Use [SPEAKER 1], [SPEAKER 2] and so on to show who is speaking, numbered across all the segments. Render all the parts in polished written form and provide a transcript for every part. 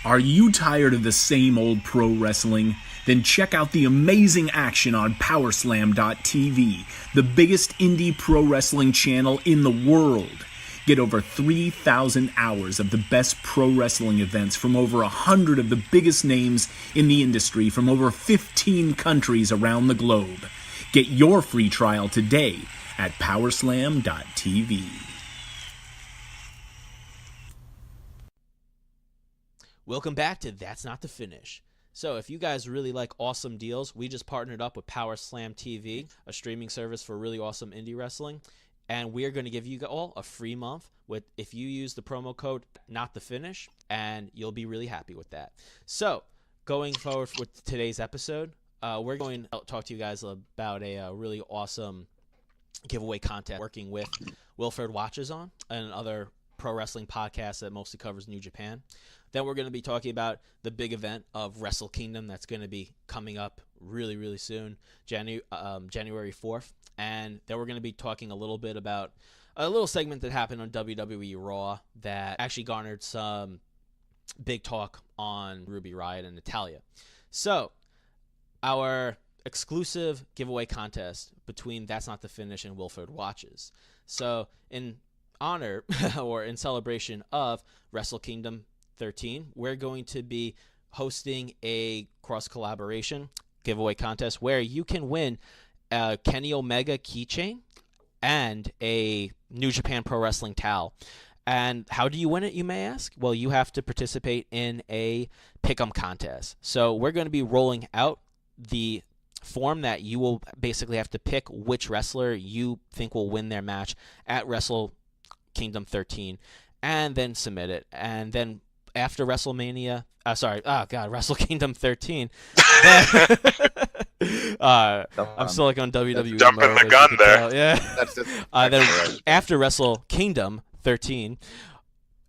[SPEAKER 1] Are you tired of the same old pro wrestling? Then check out the amazing action on Powerslam.tv, the biggest indie pro wrestling channel in the world. Get over 3,000 hours of the best pro wrestling events from over 100 of the biggest names in the industry from over 15 countries around the globe. Get your free trial today at Powerslam.tv.
[SPEAKER 2] Welcome back to That's Not the Finish. So if you guys really like awesome deals, we just partnered up with Powerslam TV, a streaming service for really awesome indie wrestling, and we're going to give you all a free month with if you use the promo code Not the Finish, and you'll be really happy with that. So going forward with today's episode, we're going to talk to you guys about a really awesome giveaway contest working with Wilfred Watches on and other pro wrestling podcast that mostly covers New Japan. Then we're going to be talking about the big event of Wrestle Kingdom that's going to be coming up really, really soon, January 4th. And then we're going to be talking a little bit about a little segment that happened on WWE Raw that actually garnered some big talk on Ruby Riott and Natalya. So our exclusive giveaway contest between That's Not the Finish and Wilfred Watches. So in honor or in celebration of Wrestle Kingdom 13, we're going to be hosting a cross-collaboration giveaway contest where you can win a Kenny Omega keychain and a New Japan Pro Wrestling towel. And how do you win it, you may ask? Well, you have to participate in a pick'em contest. So we're going to be rolling out the form that you will basically have to pick which wrestler you think will win their match at Wrestle Kingdom 13 and then submit it. And then after WrestleMania, Wrestle Kingdom 13. I'm still like on WWE.
[SPEAKER 3] Jumping the gun there.
[SPEAKER 2] Yeah. Then after Wrestle Kingdom 13,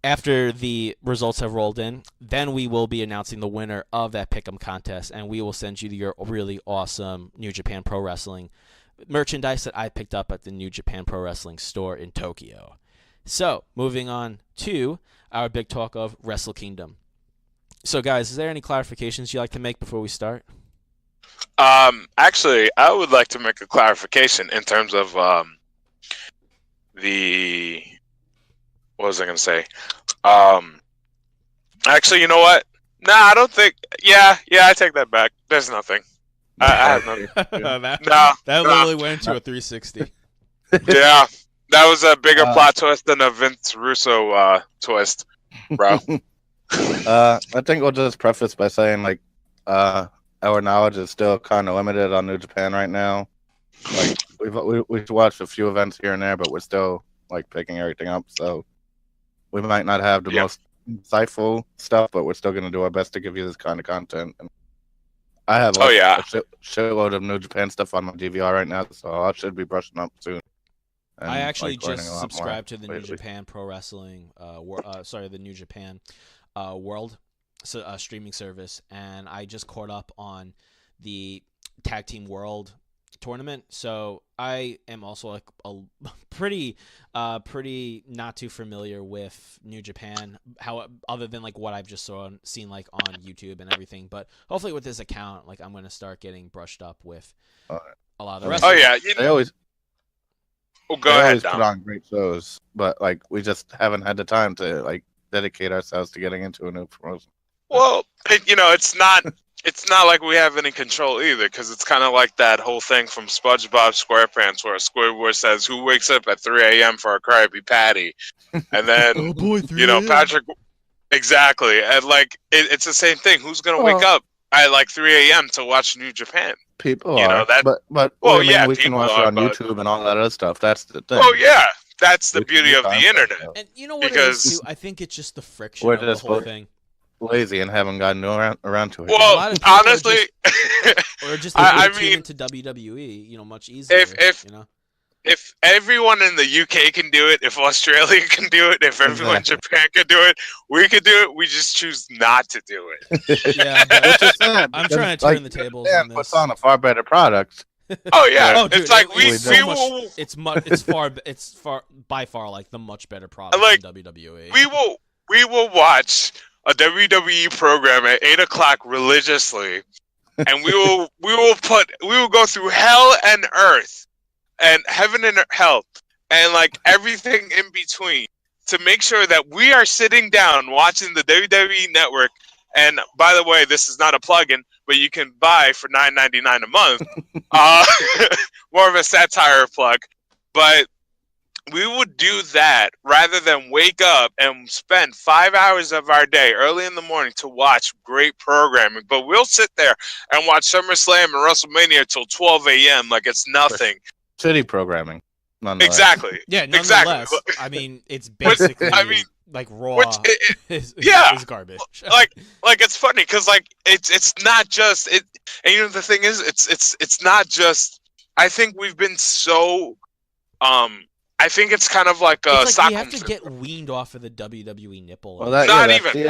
[SPEAKER 2] after the results have rolled in, then we will be announcing the winner of that pick'em contest, and we will send you your really awesome New Japan Pro Wrestling merchandise that I picked up at the New Japan Pro Wrestling store in Tokyo. So, moving on to our big talk of Wrestle Kingdom. So, guys, is there any clarifications you'd like to make before we start?
[SPEAKER 3] Actually, I would like to make a clarification in terms of what was I going to say? Actually, you know what? Nah, I don't think. Yeah, I take that back. There's nothing. I have nothing.
[SPEAKER 2] That literally went into a 360.
[SPEAKER 3] Yeah. That was a bigger plot twist than a Vince Russo twist, bro.
[SPEAKER 4] I think we'll just preface by saying, like, our knowledge is still kind of limited on New Japan right now. Like, we've watched a few events here and there, but we're still, like, picking everything up. So we might not have the most insightful stuff, but we're still going to do our best to give you this kind of content. And I have a shitload of New Japan stuff on my DVR right now, so I should be brushing up soon.
[SPEAKER 2] I actually just subscribed to the New Japan Pro Wrestling, the New Japan World streaming service, and I just caught up on the Tag Team World tournament. So I am also like a pretty not too familiar with New Japan, other than like what I've just seen like on YouTube and everything. But hopefully with this account, like I'm going to start getting brushed up with a lot of the rest.
[SPEAKER 3] Oh yeah,
[SPEAKER 4] they always.
[SPEAKER 3] Go ahead,
[SPEAKER 4] always put on great shows, but like we just haven't had the time to like dedicate ourselves to getting into a new promotion.
[SPEAKER 3] Well, it's not like we have any control either, because it's kind of like that whole thing from SpongeBob SquarePants where Squidward says, "Who wakes up at 3 a.m. for a Krabby Patty?" And then
[SPEAKER 2] oh boy,
[SPEAKER 3] Patrick, exactly, and like it's the same thing. Who's gonna wake up at like 3 a.m. to watch New Japan?
[SPEAKER 4] People are, but we can watch it on YouTube and all that other stuff. That's the thing.
[SPEAKER 3] Oh yeah, that's the beauty of the internet.
[SPEAKER 2] And you know what? Because I think it's just the friction of the whole thing.
[SPEAKER 4] Lazy and haven't gotten around to it.
[SPEAKER 3] Well, honestly,
[SPEAKER 2] or just tune into WWE, much easier.
[SPEAKER 3] If everyone in the UK can do it, if Australia can do it, if everyone in Japan can do it, we could do it. We just choose not to do it.
[SPEAKER 2] Yeah, but I'm trying to turn the tables.
[SPEAKER 4] And puts on a far better product.
[SPEAKER 3] Oh yeah,
[SPEAKER 2] dude,
[SPEAKER 3] it's like
[SPEAKER 2] it's by far like the much better product
[SPEAKER 3] like
[SPEAKER 2] than WWE.
[SPEAKER 3] We will watch a WWE program at 8 o'clock religiously, and we will go through hell and earth, and heaven and hell, and like everything in between, to make sure that we are sitting down watching the WWE Network. And by the way, this is not a plug-in, but you can buy for $9.99 a month. More of a satire plug, but we would do that rather than wake up and spend 5 hours of our day early in the morning to watch great programming. But we'll sit there and watch SummerSlam and WrestleMania till 12 a.m. like it's nothing.
[SPEAKER 4] Shitty programming.
[SPEAKER 3] Exactly.
[SPEAKER 2] Yeah, nonetheless.
[SPEAKER 3] Exactly.
[SPEAKER 2] I mean, it's basically like Raw is garbage.
[SPEAKER 3] like it's funny because like it's not just it. And you know the thing is, it's not just. I think we've been so I think it's kind of like a
[SPEAKER 2] Stockholm. You have to get weaned off of the WWE nipple.
[SPEAKER 4] Well,
[SPEAKER 3] not even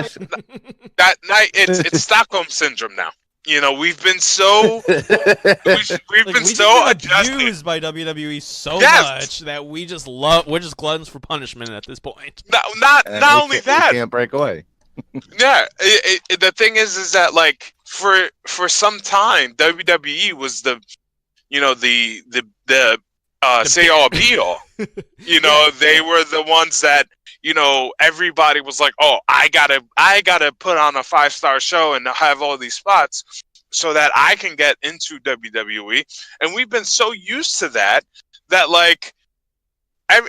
[SPEAKER 3] that night. It's Stockholm syndrome now. You know, we've been so we've been so
[SPEAKER 2] abused by WWE so much that we're just gluttons for punishment at this point.
[SPEAKER 3] Not only that,
[SPEAKER 4] we can't break away.
[SPEAKER 3] Yeah, the thing is that like for some time WWE was the say all be all. You know, they were the ones that, you know, everybody was like, oh, I gotta put on a 5-star show and have all these spots so that I can get into WWE. And we've been so used to that like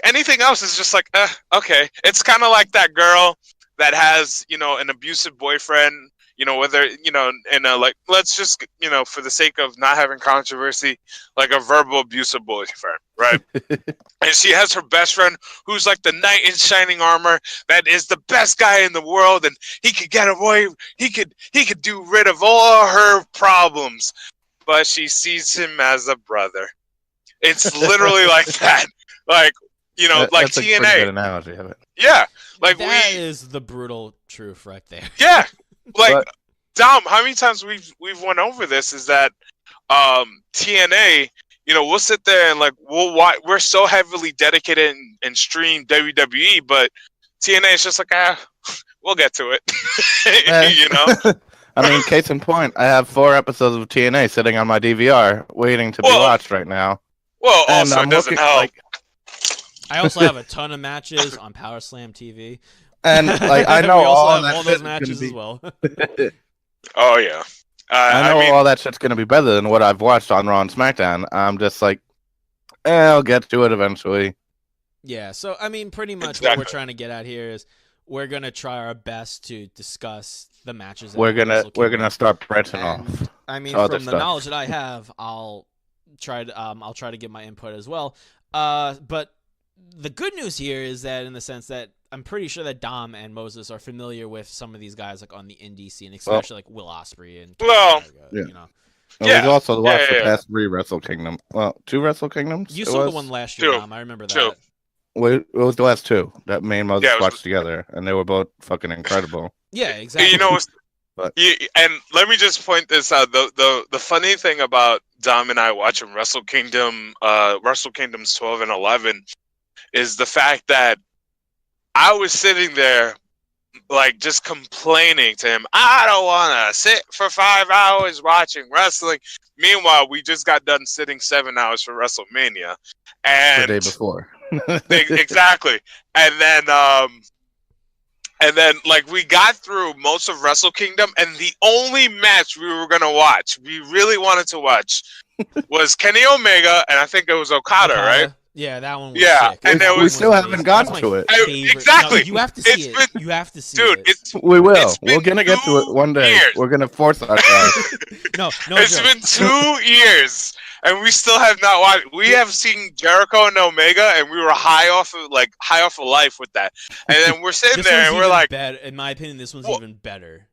[SPEAKER 3] anything else is just like, okay. It's kind of like that girl that has, you know, an abusive boyfriend, you know, whether, you know, in a, like, let's just, you know, for the sake of not having controversy, like a verbal abusive boyfriend, right? And she has her best friend who's like the knight in shining armor that is the best guy in the world, and he could get away, he could do rid of all her problems, but she sees him as a brother. It's literally like that. Like, you know, like
[SPEAKER 4] that's
[SPEAKER 3] TNA.
[SPEAKER 4] A pretty good analogy of it.
[SPEAKER 3] Yeah. Like
[SPEAKER 2] that is the brutal truth right there.
[SPEAKER 3] Yeah. Like, Dom, how many times we've went over this is that TNA, you know, we'll sit there and like we'll watch, we're so heavily dedicated and stream WWE, but TNA is just like, we'll get to it. You know?
[SPEAKER 4] I mean, case in point, I have 4 episodes of TNA sitting on my DVR waiting to be watched right now.
[SPEAKER 3] Well, also it doesn't help.
[SPEAKER 4] Like,
[SPEAKER 2] I also have a ton of matches on Power Slam TV.
[SPEAKER 4] And like I know
[SPEAKER 2] we also
[SPEAKER 4] all
[SPEAKER 2] have all those matches as well.
[SPEAKER 3] Oh yeah,
[SPEAKER 4] I know all that shit's gonna be better than what I've watched on Raw and SmackDown. I'm just like, I'll get to it eventually.
[SPEAKER 2] Yeah, so I mean, pretty much
[SPEAKER 3] exactly.
[SPEAKER 2] What we're trying to get at here is we're gonna try our best to discuss the matches.
[SPEAKER 4] We're gonna start branching off.
[SPEAKER 2] I mean, from the knowledge that I have, I'll try to give my input as well. But the good news here is that in the sense that I'm pretty sure that Dom and Moses are familiar with some of these guys like on the indie scene, especially like Will Ospreay and you know.
[SPEAKER 4] We've also watched the past 3 Wrestle Kingdom. Well, 2 Wrestle Kingdoms.
[SPEAKER 2] You saw the one last year, Dom. I remember that.
[SPEAKER 3] 2.
[SPEAKER 4] It was the last 2 that me and Moses watched together, and they were both fucking incredible.
[SPEAKER 2] Yeah, exactly.
[SPEAKER 3] You know, and let me just point this out. The funny thing about Dom and I watching Wrestle Kingdom, Wrestle Kingdoms 12 and 11, is the fact that I was sitting there, like, just complaining to him. I don't want to sit for 5 hours watching wrestling. Meanwhile, we just got done sitting 7 hours for WrestleMania, and
[SPEAKER 4] the day before.
[SPEAKER 3] Exactly. And then, like, we got through most of Wrestle Kingdom, and the only match we were gonna watch, we really wanted to watch, was Kenny Omega, and I think it was Okada. Right?
[SPEAKER 2] Yeah, that one was sick.
[SPEAKER 3] And
[SPEAKER 4] we still haven't gotten to it.
[SPEAKER 3] Exactly.
[SPEAKER 2] No, you have to see it. You have to see it.
[SPEAKER 3] Dude,
[SPEAKER 4] we will. We're going to get to it one day. We're going to force ourselves.
[SPEAKER 2] No,
[SPEAKER 3] it's been 2 years, and we still have not watched. We have seen Jericho and Omega, and we were high off of life with that. And then we're sitting there, and we're like,
[SPEAKER 2] better. In my opinion, this one's even better.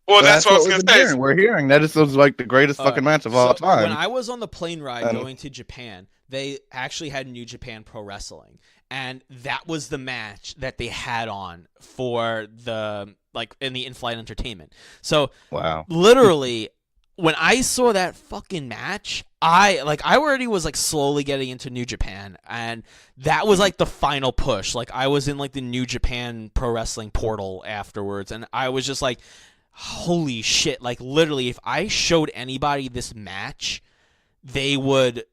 [SPEAKER 3] Well, that's what I was going to say.
[SPEAKER 4] We're hearing that this was like the greatest fucking match of all time.
[SPEAKER 2] When I was on the plane ride going to Japan, they actually had New Japan Pro Wrestling, and that was the match that they had on for the in the in-flight entertainment. So
[SPEAKER 4] wow,
[SPEAKER 2] literally, when I saw that fucking match, I already was like slowly getting into New Japan, and that was like the final push. Like I was in like the New Japan Pro Wrestling portal afterwards, and I was just like, holy shit. Like literally, if I showed anybody this match, they would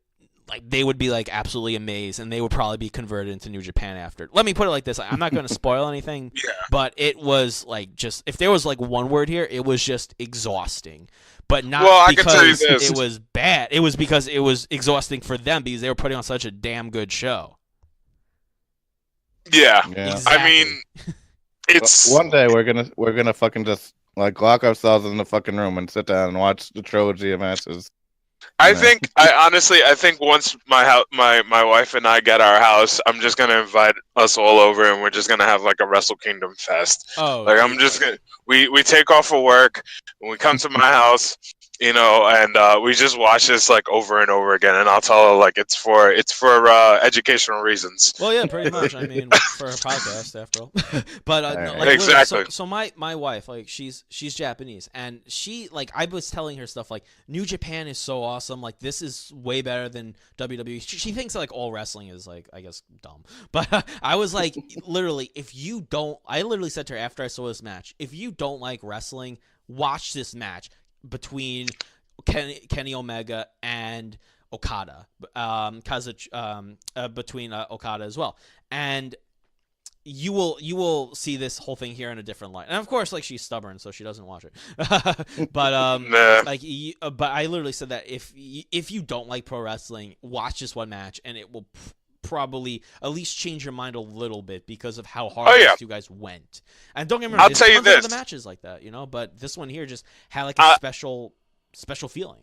[SPEAKER 2] be like absolutely amazed, and they would probably be converted into New Japan after. Let me put it like this. I'm not going to spoil anything, but it was like just, if there was like one word here, it was just exhausting. But not because it was bad. It was because it was exhausting for them because they were putting on such a damn good show.
[SPEAKER 3] Yeah.
[SPEAKER 2] Exactly.
[SPEAKER 3] I mean, it's
[SPEAKER 4] one day we're gonna fucking just like lock ourselves in the fucking room and sit down and watch the trilogy of matches.
[SPEAKER 3] I think once my wife and I get our house, I'm just gonna invite us all over, and we're just gonna have like a Wrestle Kingdom fest.
[SPEAKER 2] Oh,
[SPEAKER 3] like I'm just gonna we take off of work and we come to my house, you know, and we just watch this like over and over again. And I'll tell her like it's for educational reasons.
[SPEAKER 2] Well, yeah, pretty much. I mean, for a podcast after all. But no, like,
[SPEAKER 3] exactly.
[SPEAKER 2] So my wife, like she's Japanese, and she like I was telling her stuff like New Japan is so awesome. Like this is way better than WWE. She thinks like all wrestling is like, I guess, dumb. But I was like, literally, I literally said to her after I saw this match, if you don't like wrestling, watch this match between Kenny Omega and Okada, between Okada as well, and you will see this whole thing here in a different light. And of course, like she's stubborn, so she doesn't watch it. But but I literally said that if you don't like pro wrestling, watch this one match, and it will probably at least change your mind a little bit because of how hard these two guys went. And don't get me wrong, there's tons of other matches like that, you know, but this one here just had like a special feeling.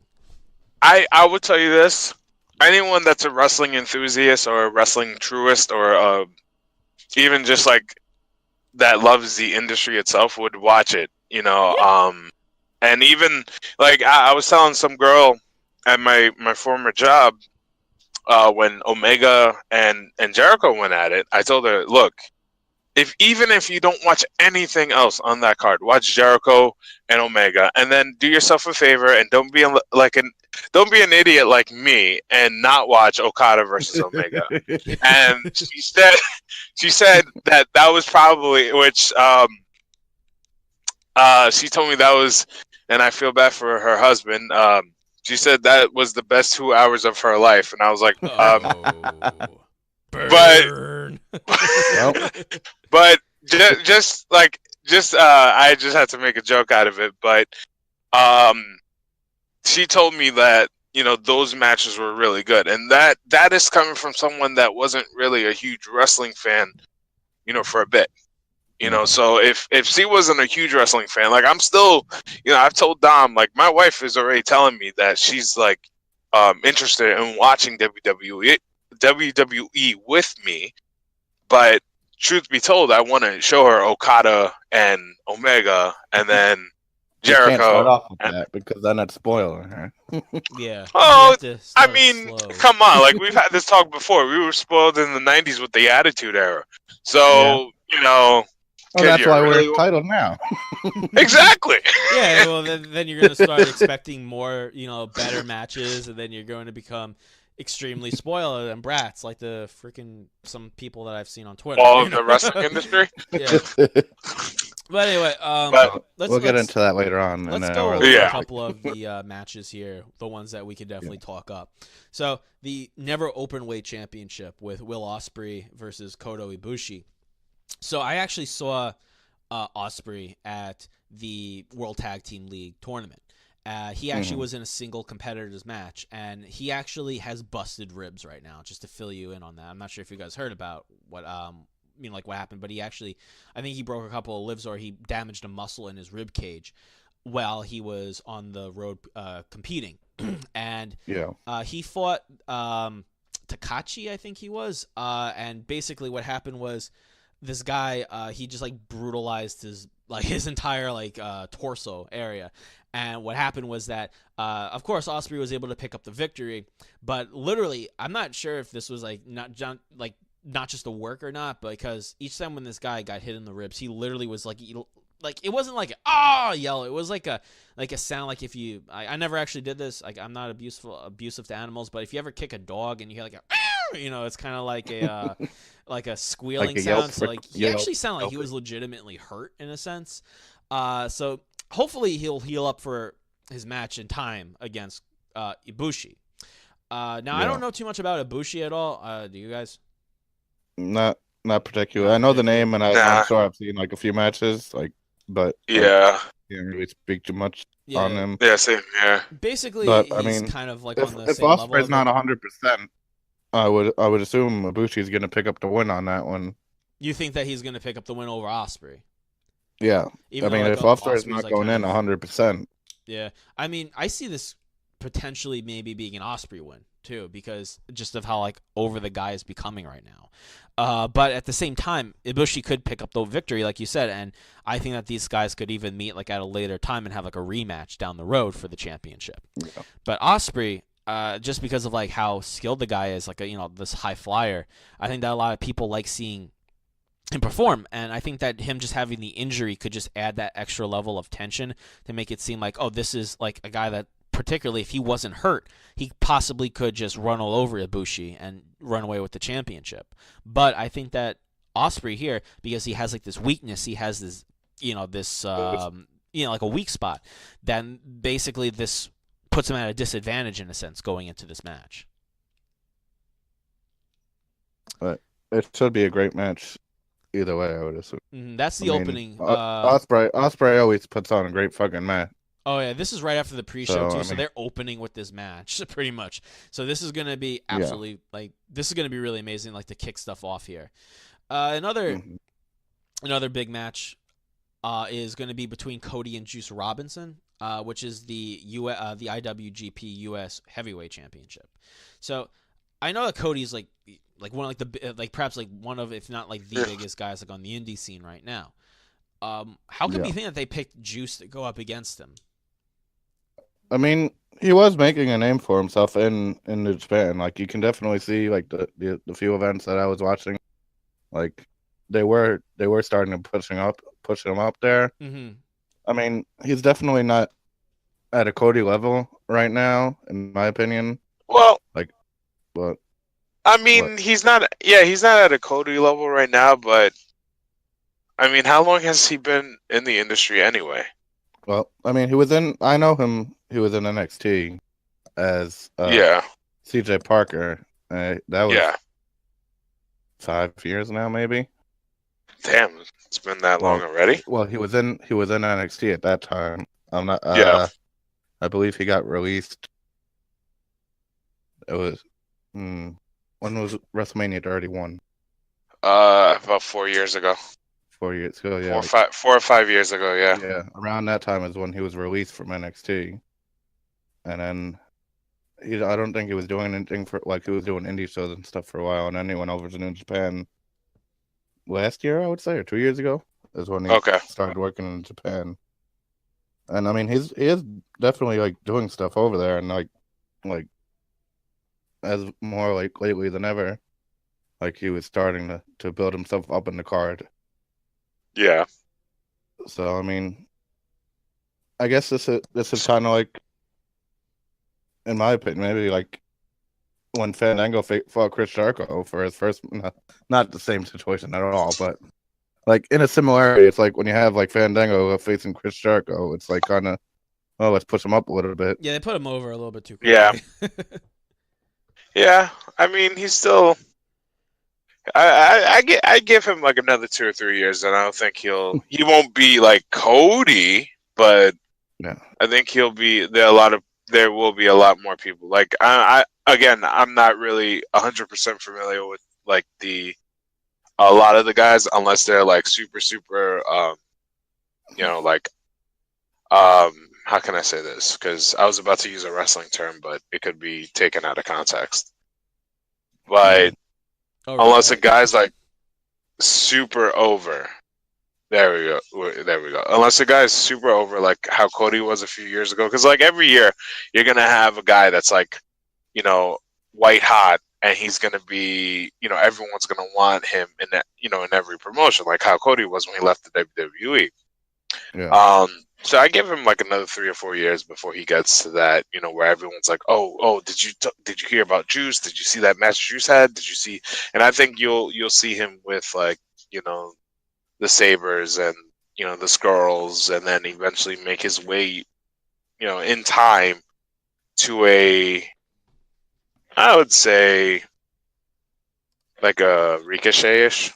[SPEAKER 3] I would tell you this: anyone that's a wrestling enthusiast or a wrestling truist or even just like that loves the industry itself would watch it, you know. And even like I was telling some girl at my former job, when Omega and Jericho went at it, I told her, look, even if you don't watch anything else on that card, watch Jericho and Omega, and then do yourself a favor and don't be an idiot like me and not watch Okada versus Omega. And she said that was probably, which she told me that was, and I feel bad for her husband. She said that was the best 2 hours of her life, and I was like,
[SPEAKER 2] burn.
[SPEAKER 3] but I just had to make a joke out of it. But she told me that, you know, those matches were really good, and that is coming from someone that wasn't really a huge wrestling fan, you know, for a bit. You know, so if she wasn't a huge wrestling fan, like I'm still, you know, I've told Dom, like my wife is already telling me that she's like interested in watching WWE with me, but truth be told, I want to show her Okada and Omega, and then Jericho.
[SPEAKER 4] You can't start off with that because then it's spoiling her.
[SPEAKER 2] Yeah.
[SPEAKER 3] Oh, I mean, come on, like we've had this talk before. We were spoiled in the '90s with the Attitude Era, so you know.
[SPEAKER 4] Well, that's why we're entitled now.
[SPEAKER 3] Exactly.
[SPEAKER 2] Yeah, well, then you're going to start expecting more, you know, better matches, and then you're going to become extremely spoiled and brats like the freaking some people that I've seen on Twitter.
[SPEAKER 3] All of the wrestling industry?
[SPEAKER 2] Yeah. But anyway,
[SPEAKER 4] we'll get into that later on.
[SPEAKER 2] Let's go over a couple of the matches here, the ones that we could definitely talk up. So, the Never Openweight Championship with Will Ospreay versus Kota Ibushi. So I actually saw Ospreay at the World Tag Team League tournament. He actually was in a single competitors match, and he actually has busted ribs right now, just to fill you in on that. I'm not sure if you guys heard about what what happened, but I think he broke a couple of ribs, or he damaged a muscle in his rib cage while he was on the road competing. And he fought Takachi, I think he was, and basically what happened was this guy, he just like brutalized his entire torso area. And what happened was that, of course, Ospreay was able to pick up the victory, but literally, I'm not sure if this was not just a work or not, because each time when this guy got hit in the ribs, he literally was like it wasn't like a yell. It was like a sound like if you I never actually did this. Like I'm not abusive to animals, but if you ever kick a dog and you hear like a it's kind of like a like a squealing
[SPEAKER 4] Like a
[SPEAKER 2] sound.
[SPEAKER 4] yelp
[SPEAKER 2] So like he
[SPEAKER 4] yelp-
[SPEAKER 2] actually sounded like he was legitimately hurt in a sense. So hopefully he'll heal up for his match in time against Ibushi. Now I don't know too much about Ibushi at all. Do you guys?
[SPEAKER 4] Not particular. I know the name, and I'm sure I've seen like a few matches, but
[SPEAKER 3] Yeah.
[SPEAKER 4] can't really speak too much
[SPEAKER 2] Yeah.
[SPEAKER 4] on him.
[SPEAKER 3] Yeah, same here.
[SPEAKER 2] Basically,
[SPEAKER 4] But,
[SPEAKER 2] he's
[SPEAKER 4] I mean,
[SPEAKER 2] kind of like
[SPEAKER 4] If
[SPEAKER 2] on the same level.
[SPEAKER 4] Ospreay's not 100%, I would assume Ibushi's going to pick up the win on that one.
[SPEAKER 2] You think that he's going to pick up the win over Ospreay?
[SPEAKER 4] Yeah,
[SPEAKER 2] Even
[SPEAKER 4] I
[SPEAKER 2] though,
[SPEAKER 4] mean,
[SPEAKER 2] like,
[SPEAKER 4] if Ospreay's
[SPEAKER 2] Ospreay's,
[SPEAKER 4] not
[SPEAKER 2] like,
[SPEAKER 4] going in
[SPEAKER 2] kind of-
[SPEAKER 4] 100%,
[SPEAKER 2] Yeah, I mean, I see this potentially maybe being an Ospreay win too, because just of how like over the guy is becoming right now. But at the same time, Ibushi could pick up the victory, like you said, and I think that these guys could even meet like at a later time and have like a rematch down the road for the championship.
[SPEAKER 4] Yeah.
[SPEAKER 2] But Ospreay, just because of like how skilled the guy is, like this high flyer, I think that a lot of people like seeing him perform, and I think that him just having the injury could just add that extra level of tension to make it seem like, oh, this is like a guy that, particularly if he wasn't hurt, he possibly could just run all over Ibushi and run away with the championship. But I think that Ospreay here, because he has like this weakness, he has this, like a weak spot, then basically this puts him at a disadvantage in a sense going into this match.
[SPEAKER 4] but it should be a great match either way, I would assume.
[SPEAKER 2] That's the opening.
[SPEAKER 4] Ospreay always puts on a great fucking match.
[SPEAKER 2] Oh, yeah, this is right after the pre-show, too,
[SPEAKER 4] I
[SPEAKER 2] so
[SPEAKER 4] mean-
[SPEAKER 2] they're opening with this match, pretty much. So this is going to be absolutely, this is going to be really amazing, like, to kick stuff off here. Another big match is going to be between Cody and Juice Robinson, which is the IWGP US Heavyweight Championship. So I know that Cody's, like one of, perhaps, like, one of, if not, like, the biggest guys, like, on the indie scene right now. How come you think that they picked Juice to go up against him?
[SPEAKER 4] I mean, he was making a name for himself in New Japan. Like, you can definitely see, like, the few events that I was watching, like, they were starting to push him up there.
[SPEAKER 2] Mm-hmm.
[SPEAKER 4] I mean, he's definitely not at a Cody level right now, in my opinion.
[SPEAKER 3] Well,
[SPEAKER 4] But
[SPEAKER 3] I mean, he's not at a Cody level right now, but I mean, how long has he been in the industry anyway?
[SPEAKER 4] well, I mean, I know him. He was in NXT as CJ Parker. That was 5 years now, maybe.
[SPEAKER 3] Damn, it's been that long already.
[SPEAKER 4] Well, he was in NXT at that time. I'm not. I believe he got released. It was when was WrestleMania 31?
[SPEAKER 3] About 4 years ago.
[SPEAKER 4] 4 years ago, yeah.
[SPEAKER 3] 4 or 5 years ago, yeah.
[SPEAKER 4] Yeah, around that time is when he was released from NXT, and then I don't think he was doing anything he was doing indie shows and stuff for a while, and then he went over to New Japan last year, I would say, or 2 years ago, is when he started working in Japan. And I mean, he is definitely like doing stuff over there, and like as more like lately than ever, like he was starting to build himself up in the card.
[SPEAKER 3] Yeah.
[SPEAKER 4] So I mean, I guess this is kind of like, in my opinion, maybe like when Fandango fought Chris Jericho for his first, not the same situation at all, but like in a similarity. It's like when you have like Fandango facing Chris Jericho, it's like kind of, let's push him up a little bit.
[SPEAKER 2] Yeah, they put him over a little bit too quickly.
[SPEAKER 3] Yeah. Yeah, I mean, he's still. I give him like another 2 or 3 years, and I don't think he won't be like Cody, but I think he'll be there will be a lot more people. Like I'm not really 100% familiar with like a lot of the guys unless they're like super how can I say this? Because I was about to use a wrestling term, but it could be taken out of context. But unless a guy's like super over, there we go. Unless a guy's super over, like how Cody was a few years ago, because like every year you're gonna have a guy that's like, white hot, and he's gonna be, everyone's gonna want him in that, in every promotion, like how Cody was when he left the WWE.
[SPEAKER 4] Yeah.
[SPEAKER 3] So I give him like another 3 or 4 years before he gets to that, where everyone's like, oh, did you hear about Juice? Did you see that match Juice had? Did you see? And I think you'll see him with like, the Sabers and the Squirrels, and then eventually make his way, in time to I would say like a Ricochet-ish,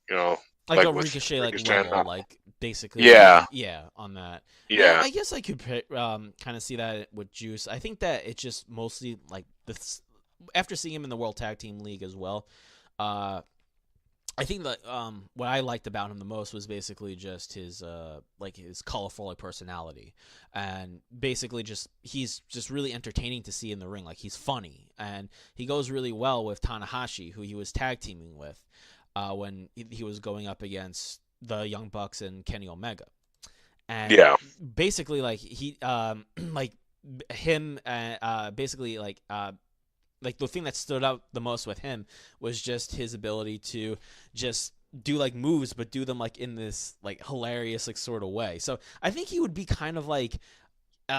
[SPEAKER 2] Like a
[SPEAKER 3] with
[SPEAKER 2] Ricochet like
[SPEAKER 3] Ricochet and,
[SPEAKER 2] level, like basically.
[SPEAKER 3] yeah,
[SPEAKER 2] Yeah, on that. Yeah,
[SPEAKER 3] yeah,
[SPEAKER 2] I guess I could kind of see that with Juice. I think that it's just mostly like this. After seeing him in the World Tag Team League as well, I think that what I liked about him the most was basically just his his colorful like personality, and basically just he's just really entertaining to see in the ring. Like he's funny, and he goes really well with Tanahashi, who he was tag teaming with when he was going up against the Young Bucks and Kenny Omega, and
[SPEAKER 3] yeah,
[SPEAKER 2] basically like he like him basically like the thing that stood out the most with him was just his ability to just do like moves, but do them like in this like hilarious like sort of way. So I think he would be kind of like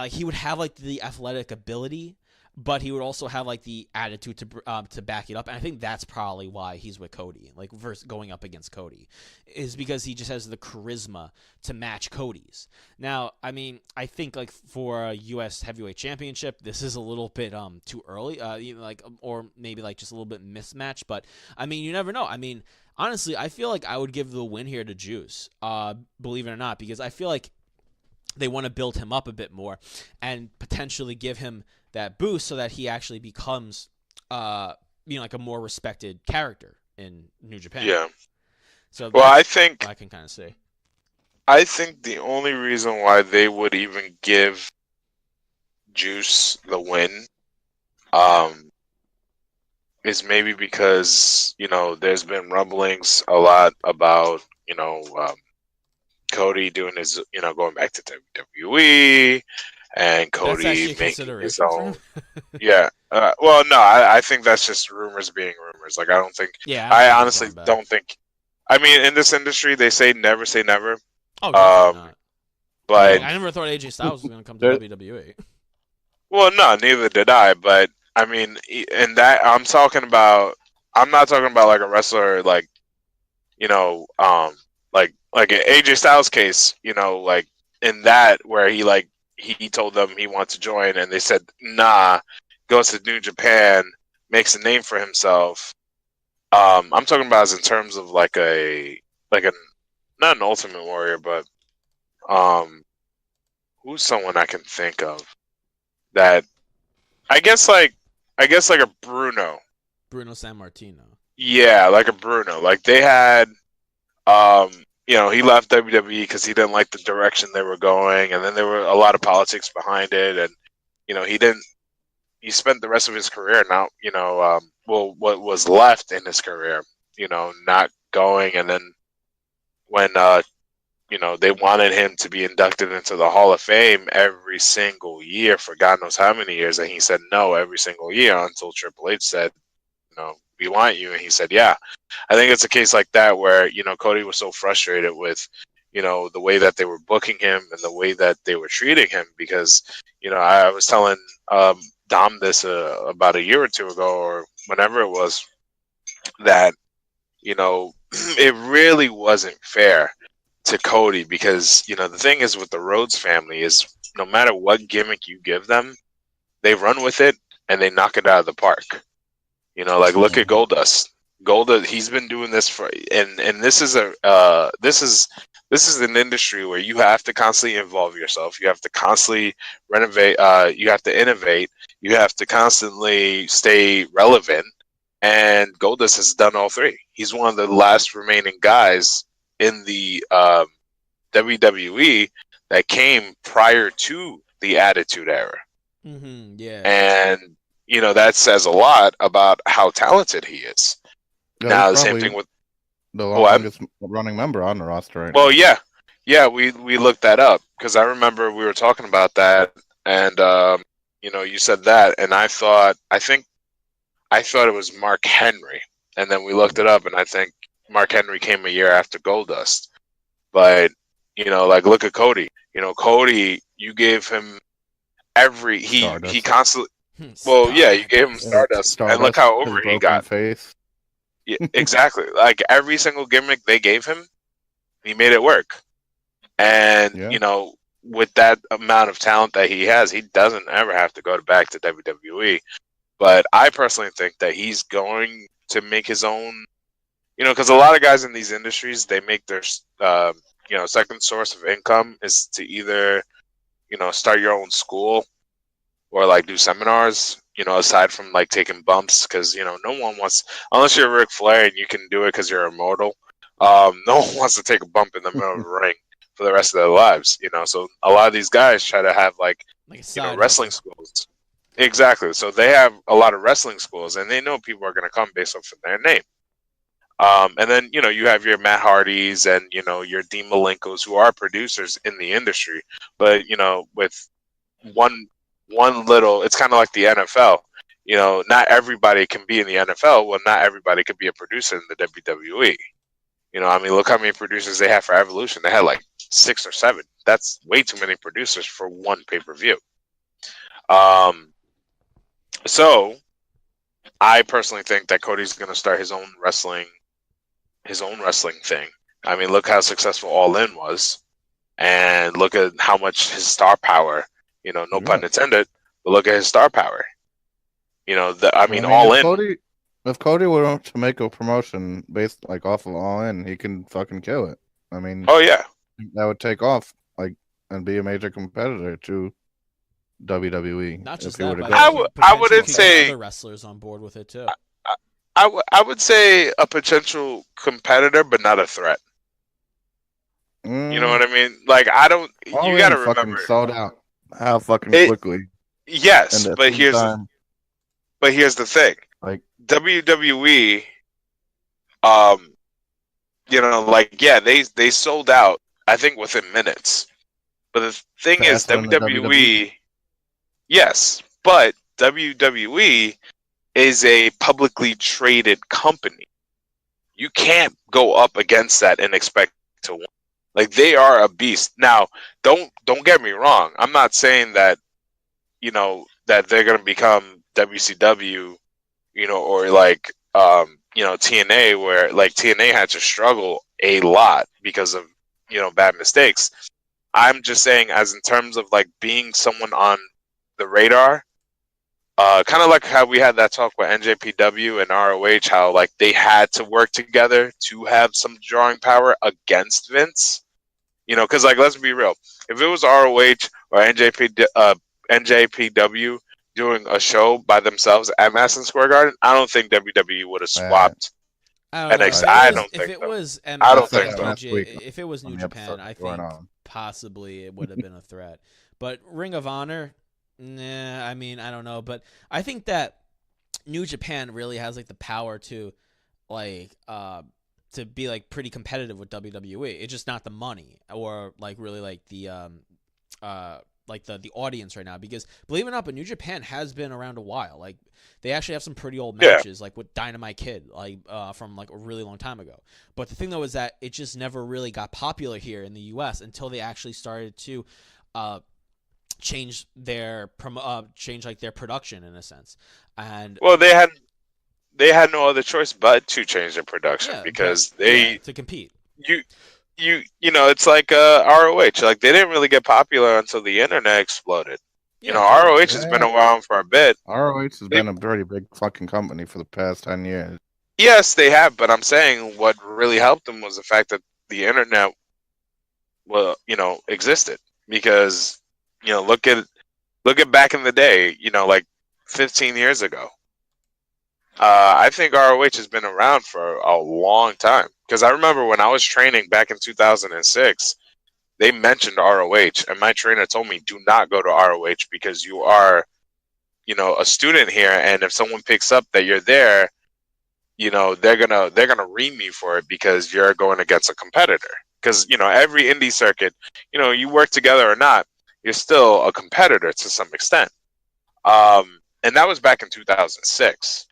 [SPEAKER 2] he would have like the athletic ability, but he would also have like the attitude to back it up. And I think that's probably why he's with Cody, like versus going up against Cody, is because he just has the charisma to match Cody's. Now, I mean, I think like for a U.S. Heavyweight Championship, this is a little bit too early, or maybe like just a little bit mismatched. But I mean, you never know. I mean, honestly, I feel like I would give the win here to Juice, believe it or not, because I feel like they want to build him up a bit more and potentially give him that boost so that he actually becomes, like a more respected character in New Japan.
[SPEAKER 3] yeah.
[SPEAKER 2] So
[SPEAKER 3] Well,
[SPEAKER 2] that's
[SPEAKER 3] I think
[SPEAKER 2] what I can kind of say.
[SPEAKER 3] the only reason why they would even give Juice the win, is maybe because there's been rumblings a lot about Cody doing his going back to WWE, and
[SPEAKER 2] That's
[SPEAKER 3] Cody
[SPEAKER 2] actually a
[SPEAKER 3] making his
[SPEAKER 2] consideration for
[SPEAKER 3] own.
[SPEAKER 2] him.
[SPEAKER 3] Yeah. Well, no, I think that's just rumors being rumors. Like, I don't think.
[SPEAKER 2] Yeah, I don't
[SPEAKER 3] I
[SPEAKER 2] think he's
[SPEAKER 3] honestly
[SPEAKER 2] going back.
[SPEAKER 3] don't think. I mean, in this industry, they say never.
[SPEAKER 2] Oh, definitely not.
[SPEAKER 3] But
[SPEAKER 2] I never thought AJ Styles was going to come to
[SPEAKER 4] There-
[SPEAKER 2] WWE.
[SPEAKER 3] well, no, neither did I. But I mean, and that I'm talking about. I'm not talking about like a wrestler, like like an AJ Styles case. Like in that where he told them he wants to join, and they said nah, goes to New Japan, makes a name for himself. I'm talking about as in terms of like a not an Ultimate Warrior, but who's someone I can think of that I guess like a Bruno.
[SPEAKER 2] Bruno Sammartino.
[SPEAKER 3] Yeah, like a Bruno. Like they had he left WWE because he didn't like the direction they were going, and then there were a lot of politics behind it, and he spent the rest of his career now, what was left in his career, not going, and then when they wanted him to be inducted into the Hall of Fame every single year for God knows how many years, and he said no every single year until Triple H said, we want you, and he said yeah. I think it's a case like that where Cody was so frustrated with the way that they were booking him and the way that they were treating him, because I was telling Dom this about a year or two ago, or whenever it was, that it really wasn't fair to Cody, because the thing is with the Rhodes family is no matter what gimmick you give them, they run with it and they knock it out of the park. Like look at Goldust. Goldust, he's been doing this for, and this is this is an industry where you have to constantly involve yourself. You have to constantly renovate. You have to innovate. You have to constantly stay relevant. And Goldust has done all three. He's one of the last remaining guys in the WWE that came prior to the Attitude Era.
[SPEAKER 2] Mm-hmm, yeah.
[SPEAKER 3] And that says a lot about how talented he is.
[SPEAKER 4] Yeah,
[SPEAKER 3] Now
[SPEAKER 4] he's
[SPEAKER 3] the same
[SPEAKER 4] probably
[SPEAKER 3] thing with
[SPEAKER 4] the longest running member on the roster right now.
[SPEAKER 3] well, yeah, we looked that up because I remember we were talking about that, and you said that, and I thought it was Mark Henry, and then we looked it up, and I think Mark Henry came a year after Goldust, but You know, like look at Cody. You know, Cody, you gave him he
[SPEAKER 4] Stardust.
[SPEAKER 3] constantly. Well, yeah, you gave him Stardust, and look how
[SPEAKER 4] his
[SPEAKER 3] over he
[SPEAKER 4] broken
[SPEAKER 3] got.
[SPEAKER 4] face.
[SPEAKER 3] Yeah, exactly. Like every single gimmick they gave him, he made it work. And
[SPEAKER 4] Yeah.
[SPEAKER 3] you know, with that amount of talent that he has, he doesn't ever have to go back to WWE. But I personally think that he's going to make his own. You know, because a lot of guys in these industries, they make their you know, second source of income is to either, you know, start your own school or like do seminars. You know, aside from like taking bumps, because you know, no one wants, unless you're Ric Flair and you can do it because you're immortal. No one wants to take a bump in the middle of the ring for the rest of their lives. You know, so a lot of these guys try to have like
[SPEAKER 2] a
[SPEAKER 3] you
[SPEAKER 2] side
[SPEAKER 3] know, wrestling
[SPEAKER 2] hustle.
[SPEAKER 3] schools. Exactly. So they have a lot of wrestling schools, and they know people are going to come based off of their name. And then you know you have your Matt Hardys and you know your Dean Malenkos who are producers in the industry, but you know with one little, it's kind of like the NFL. You know, not everybody can be in the NFL. Well, not everybody could be a producer in the WWE. You know, I mean, look how many producers they have for Evolution. They had like 6 or 7. That's way too many producers for one pay-per-view. So I personally think that Cody's going to start his own wrestling thing. I mean, look how successful All In was, and look at how much his star power. You know, no pun intended, but look at his star power. You know, I mean, All In.
[SPEAKER 4] If Cody were to make a promotion based like off of All In, he can fucking kill it. I mean,
[SPEAKER 3] Oh yeah,
[SPEAKER 4] that would take off like and be a major competitor to WWE.
[SPEAKER 2] Not just
[SPEAKER 4] if he
[SPEAKER 2] that,
[SPEAKER 4] were to
[SPEAKER 2] but
[SPEAKER 4] go.
[SPEAKER 3] I
[SPEAKER 2] potentially
[SPEAKER 3] wouldn't
[SPEAKER 2] could get
[SPEAKER 3] say.
[SPEAKER 2] other wrestlers on board with it too.
[SPEAKER 3] I would say a potential competitor, but not a threat. You know what I mean? Like I don't.
[SPEAKER 4] All
[SPEAKER 3] You
[SPEAKER 4] In
[SPEAKER 3] got to
[SPEAKER 4] fucking
[SPEAKER 3] remember.
[SPEAKER 4] sold out. How fucking
[SPEAKER 3] It,
[SPEAKER 4] quickly?
[SPEAKER 3] yes,
[SPEAKER 4] And at
[SPEAKER 3] but
[SPEAKER 4] the same time,
[SPEAKER 3] here's the thing.
[SPEAKER 4] like
[SPEAKER 3] WWE, you know, like yeah, they sold out. I think within minutes. But the thing is,
[SPEAKER 4] faster than the WWE.
[SPEAKER 3] WWE, yes, but WWE is a publicly traded company. You can't go up against that and expect to win. Like they are a beast. Now, don't get me wrong. I'm not saying that you know that they're gonna become WCW, you know, or like you know TNA, where like TNA had to struggle a lot because of you know bad mistakes. I'm just saying, as in terms of like being someone on the radar, kind of like how we had that talk with NJPW and ROH, how like they had to work together to have some drawing power against Vince. You know, because like let's be real, if it was ROH or NJPW doing a show by themselves at Madison Square Garden, I don't think WWE would have swapped.
[SPEAKER 2] I don't know.
[SPEAKER 3] NXT. I don't
[SPEAKER 2] If
[SPEAKER 3] think
[SPEAKER 2] it
[SPEAKER 3] so.
[SPEAKER 2] was,
[SPEAKER 3] I don't think so.
[SPEAKER 2] if it was New Japan, I think possibly it would have been a threat. But Ring of Honor, nah. I mean, I don't know, but I think that New Japan really has like the power to, like, to be like pretty competitive with WWE. It's just not the money or like really like the like the audience right now, because believe it or not, but New Japan has been around a while. Like they actually have some pretty old matches, like with Dynamite Kid, like from like a really long time ago. But the thing though is that it just never really got popular here in the U.S. until they actually started to change their change like their production in a sense. And
[SPEAKER 3] well, they had no other choice but to change their production because
[SPEAKER 2] to compete.
[SPEAKER 3] You know, it's like ROH. Like they didn't really get popular until the internet exploded. You know, ROH has been around for a bit.
[SPEAKER 4] ROH has been a pretty big fucking company for the past 10 years.
[SPEAKER 3] Yes, they have, but I'm saying what really helped them was the fact that the internet, well, you know, existed. Because you know, look at back in the day. You know, like 15 years ago. I think ROH has been around for a long time. Because I remember when I was training back in 2006, they mentioned ROH, and my trainer told me, "Do not go to ROH because you are, you know, a student here, and if someone picks up that you're there, you know, they're gonna ream you for it because you're going against a competitor. Because you know, every indie circuit, you know, you work together or not, you're still a competitor to some extent. And that was back in 2006,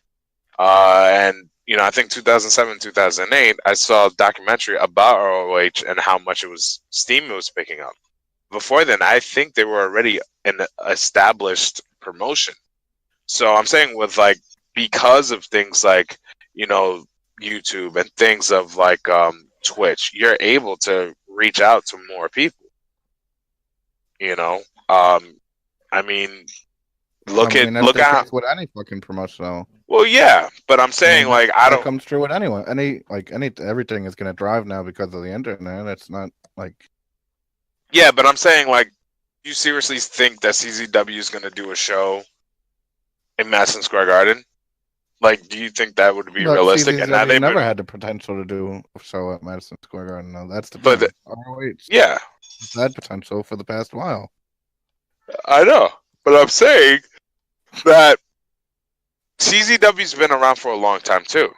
[SPEAKER 3] and I think 2007, 2008, I saw a documentary about ROH and how much steam it was picking up. Before then, I think they were already an established promotion. So I'm saying because of things like, YouTube and things of like Twitch, you're able to reach out to more people. I mean, look
[SPEAKER 4] that's the
[SPEAKER 3] at
[SPEAKER 4] case with any fucking promotion, though.
[SPEAKER 3] Well, yeah, but I'm saying
[SPEAKER 4] that comes true with anyone. Everything is gonna drive now because of the internet. It's not like.
[SPEAKER 3] Yeah, but I'm saying you seriously think that CZW is gonna do a show in Madison Square Garden? Do you think that would be realistic?
[SPEAKER 4] CZW
[SPEAKER 3] And now they
[SPEAKER 4] never had the potential to do a show at Madison Square Garden. No, that's the
[SPEAKER 3] but
[SPEAKER 4] ROH.
[SPEAKER 3] Yeah,
[SPEAKER 4] had potential for the past while.
[SPEAKER 3] I know, but I'm saying that CZW's been around for a long time too.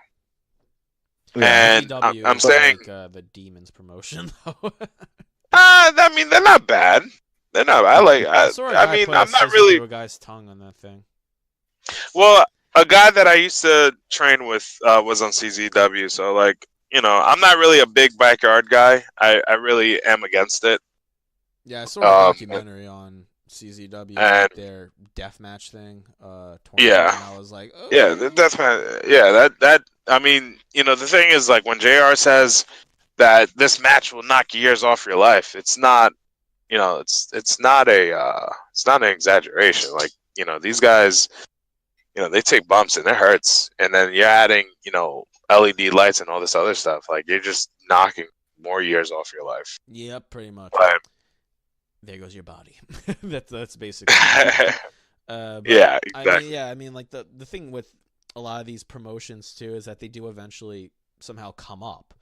[SPEAKER 3] Yeah. And I'm saying
[SPEAKER 2] the Demons promotion though.
[SPEAKER 3] I mean, they're not bad. They're not. I'm not really
[SPEAKER 2] a guy's tongue on that thing.
[SPEAKER 3] Well, a guy that I used to train with was on CZW, so I'm not really a big backyard guy. I really am against it.
[SPEAKER 2] Yeah, I saw a documentary on CZW and their deathmatch thing.
[SPEAKER 3] Yeah,
[SPEAKER 2] and I was like, oh.
[SPEAKER 3] Yeah, deathmatch. Yeah, that. I mean, the thing is, when JR says that this match will knock years off your life, it's not. It's not an exaggeration. These guys, they take bumps and it hurts, and then you're adding, LED lights and all this other stuff. You're just knocking more years off your life.
[SPEAKER 2] Yep, pretty much. There goes your body. that's basically.
[SPEAKER 3] Yeah, exactly.
[SPEAKER 2] I mean, the thing with a lot of these promotions too is that they do eventually somehow come up,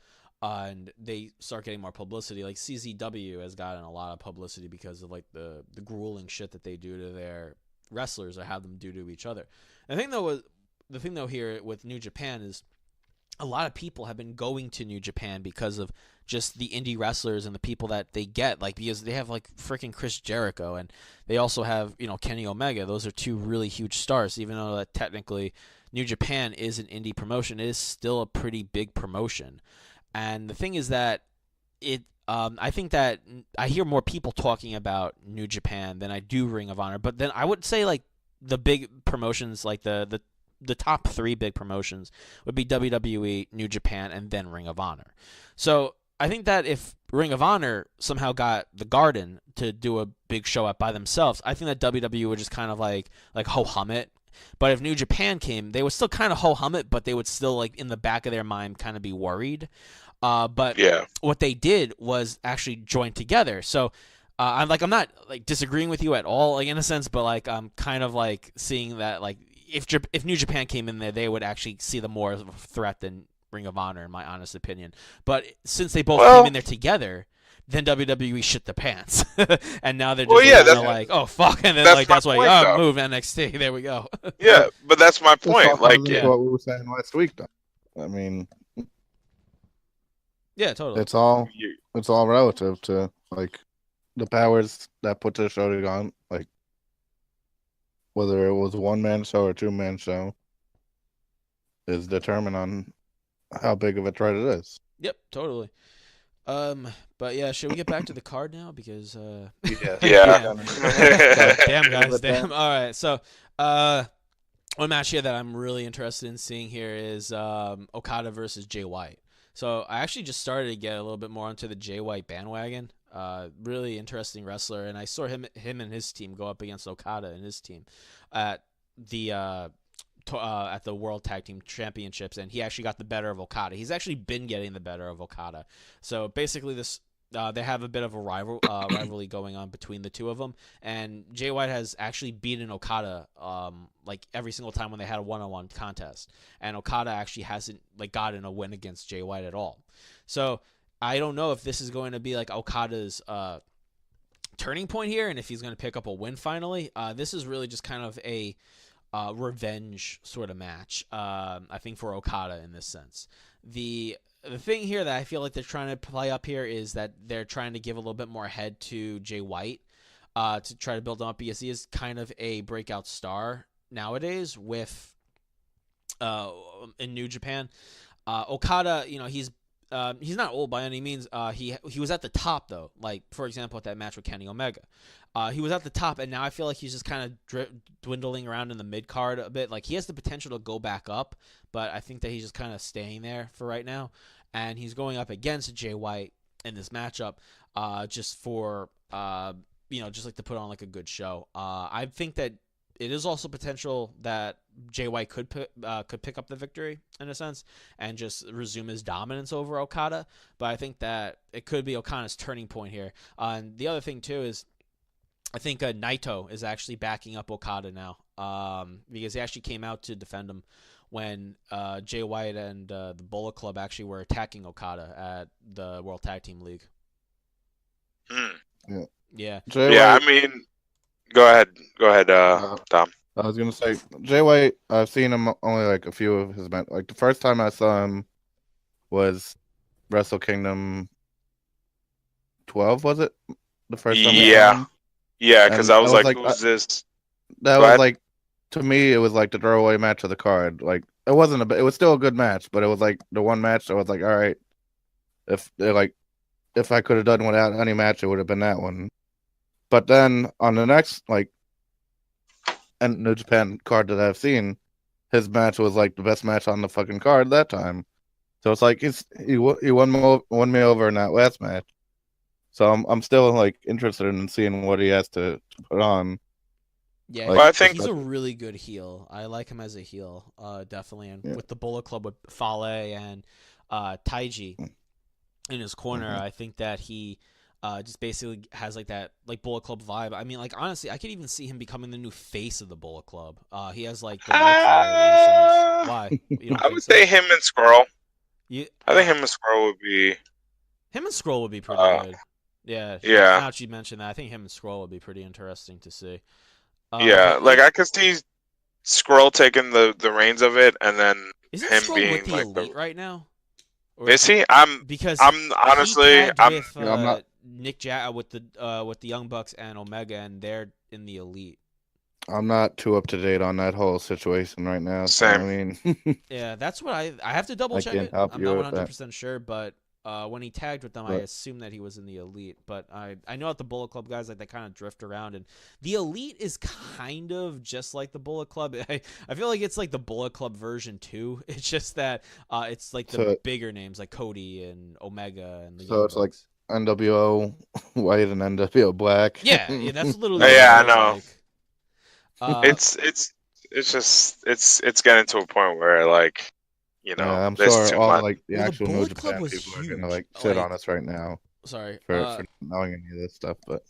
[SPEAKER 2] and they start getting more publicity. Like CZW has gotten a lot of publicity because of the grueling shit that they do to their wrestlers or have them do to each other. And the thing though here with New Japan is a lot of people have been going to New Japan because of just the indie wrestlers and the people that they get, because they have freaking Chris Jericho, and they also have Kenny Omega. Those are two really huge stars. Even though that technically New Japan is an indie promotion, it is still a pretty big promotion. And the thing is that I think that I hear more people talking about New Japan than I do Ring of Honor. But then I would say the big promotions, the top three big promotions would be WWE, New Japan, and then Ring of Honor. So I think that if Ring of Honor somehow got the Garden to do a big show up by themselves, I think that WWE would just kind of ho-hum it. But if New Japan came, they would still kind of ho-hum it, but they would still in the back of their mind kind of be worried. But
[SPEAKER 3] yeah.
[SPEAKER 2] What they did was actually join together. So I'm not disagreeing with you at all, in a sense, but I'm kind of seeing that if New Japan came in there, they would actually see them more as a threat than Ring of Honor, in my honest opinion. But since they both came in there together, then WWE shit the pants, and now they're just oh fuck, and then that's why move NXT. There we go.
[SPEAKER 3] Yeah, but that's my point.
[SPEAKER 4] What we were saying last week, though. I mean,
[SPEAKER 2] yeah, totally.
[SPEAKER 4] It's all relative to the powers that put the show on, whether it was a one-man show or a two-man show, is determined on how big of a threat it is.
[SPEAKER 2] Yep, totally. But yeah, should we get back to the card now? Because
[SPEAKER 3] yeah.
[SPEAKER 2] Damn guys, damn. All right, so one match here that I'm really interested in seeing here is Okada versus Jay White. So I actually just started to get a little bit more onto the Jay White bandwagon. Really interesting wrestler, and I saw him and his team go up against Okada and his team at the World Tag Team Championships, and he actually got the better of Okada. He's actually been getting the better of Okada. So basically, they have a bit of a rivalry going on between the two of them, and Jay White has actually beaten Okada every single time when they had a one-on-one contest, and Okada actually hasn't gotten a win against Jay White at all. So I don't know if this is going to be Okada's turning point here, and if he's going to pick up a win finally. This is really just kind of a revenge sort of match, I think, for Okada in this sense. The thing here that I feel like they're trying to play up here is that they're trying to give a little bit more head to Jay White to try to build him up, because he is kind of a breakout star nowadays with uh, in New Japan. Okada, he's not old by any means. He was at the top though. Like for example, at that match with Kenny Omega, he was at the top, and now I feel like he's just kind of dwindling around in the mid card a bit. Like he has the potential to go back up, but I think that he's just kind of staying there for right now. And he's going up against Jay White in this matchup, just for just like to put on like a good show. I think that it is also potential that Jay White could pick up the victory in a sense and just resume his dominance over Okada. But I think that it could be Okada's turning point here. And the other thing too is I think Naito is actually backing up Okada now, because he actually came out to defend him when Jay White and the Bullet Club actually were attacking Okada at the World Tag Team League. Yeah.
[SPEAKER 4] Jay
[SPEAKER 3] Yeah,
[SPEAKER 4] White,
[SPEAKER 3] I mean, go ahead, Tom.
[SPEAKER 4] I was gonna say Jay White. I've seen him only like a few of his matches. Like the first time I saw him was Wrestle Kingdom 12. Was it the first time?
[SPEAKER 3] Yeah, yeah, because
[SPEAKER 4] And
[SPEAKER 3] I was
[SPEAKER 4] I was
[SPEAKER 3] like,
[SPEAKER 4] like,
[SPEAKER 3] who's this?
[SPEAKER 4] That
[SPEAKER 3] Go
[SPEAKER 4] was
[SPEAKER 3] ahead.
[SPEAKER 4] like, to me, it was like the throwaway match of the card. Like it wasn't it was still a good match, but it was like the one match I was like, all right, if I could have done without any match, it would have been that one. But then on the next and New Japan card that I've seen, his match was like the best match on the fucking card that time. So it's like he won me over in that last match. So I'm still like interested in seeing what he has to put on.
[SPEAKER 2] Yeah,
[SPEAKER 4] Like,
[SPEAKER 3] Well, I think
[SPEAKER 2] he's a really good heel. I like him as a heel, definitely. And with the Bullet Club with Fale and Taiji in his corner, I think that he just basically has like that like Bullet Club vibe. I mean, like honestly, I could even see him becoming the new face of the Bullet Club. He has like the look for it in a sense. Why? You don't
[SPEAKER 3] I
[SPEAKER 2] think
[SPEAKER 3] would
[SPEAKER 2] so?
[SPEAKER 3] say him and Squirrel.
[SPEAKER 2] You,
[SPEAKER 3] I think him and Squirrel would be.
[SPEAKER 2] him and Scroll would be pretty good. Yeah.
[SPEAKER 3] Yeah.
[SPEAKER 2] Now that you mentioned that, I think him and Scroll would be pretty interesting to see.
[SPEAKER 3] Yeah,
[SPEAKER 2] But
[SPEAKER 3] like I could see Squirrel taking the reins of it, and then
[SPEAKER 2] isn't
[SPEAKER 3] him
[SPEAKER 2] Scroll
[SPEAKER 3] being
[SPEAKER 2] with the
[SPEAKER 3] like
[SPEAKER 2] Elite right now? Or
[SPEAKER 3] Is he? I'm
[SPEAKER 2] because
[SPEAKER 3] honestly,
[SPEAKER 2] he tagged
[SPEAKER 3] I'm
[SPEAKER 2] with
[SPEAKER 4] I'm not-
[SPEAKER 2] Nick with the Young Bucks and Omega, and they're in the Elite.
[SPEAKER 4] I'm not too up to date on that whole situation right now. So,
[SPEAKER 3] Same.
[SPEAKER 4] I mean,
[SPEAKER 2] Yeah, that's what I have to double
[SPEAKER 4] I
[SPEAKER 2] check
[SPEAKER 4] can't
[SPEAKER 2] it.
[SPEAKER 4] help
[SPEAKER 2] I'm
[SPEAKER 4] you
[SPEAKER 2] not
[SPEAKER 4] with that.
[SPEAKER 2] 100% sure, but when he tagged with them, I
[SPEAKER 4] But-
[SPEAKER 2] assume that he was in the Elite. But I know that the Bullet Club guys, like, they kind of drift around, and the Elite is kind of just like the Bullet Club. I feel like it's like the Bullet Club version 2. It's just that it's like the
[SPEAKER 4] So-
[SPEAKER 2] bigger names like Cody and Omega and the
[SPEAKER 4] So
[SPEAKER 2] Young
[SPEAKER 4] it's like
[SPEAKER 2] Bucks.
[SPEAKER 4] NWO White and NWO Black.
[SPEAKER 2] Yeah, that's literally
[SPEAKER 3] Yeah,
[SPEAKER 2] what
[SPEAKER 3] I
[SPEAKER 2] it
[SPEAKER 3] know.
[SPEAKER 2] feels like.
[SPEAKER 3] it's just it's getting to a point where like
[SPEAKER 4] Yeah, I'm
[SPEAKER 3] there's
[SPEAKER 4] sure
[SPEAKER 3] too
[SPEAKER 4] all
[SPEAKER 3] much.
[SPEAKER 4] like the
[SPEAKER 2] Well, the
[SPEAKER 4] actual New
[SPEAKER 2] Bullet Club
[SPEAKER 4] Japan
[SPEAKER 2] was
[SPEAKER 4] people are gonna
[SPEAKER 2] huge.
[SPEAKER 4] like shit
[SPEAKER 2] Like,
[SPEAKER 4] on us right now
[SPEAKER 2] sorry.
[SPEAKER 4] for not knowing any of this stuff. But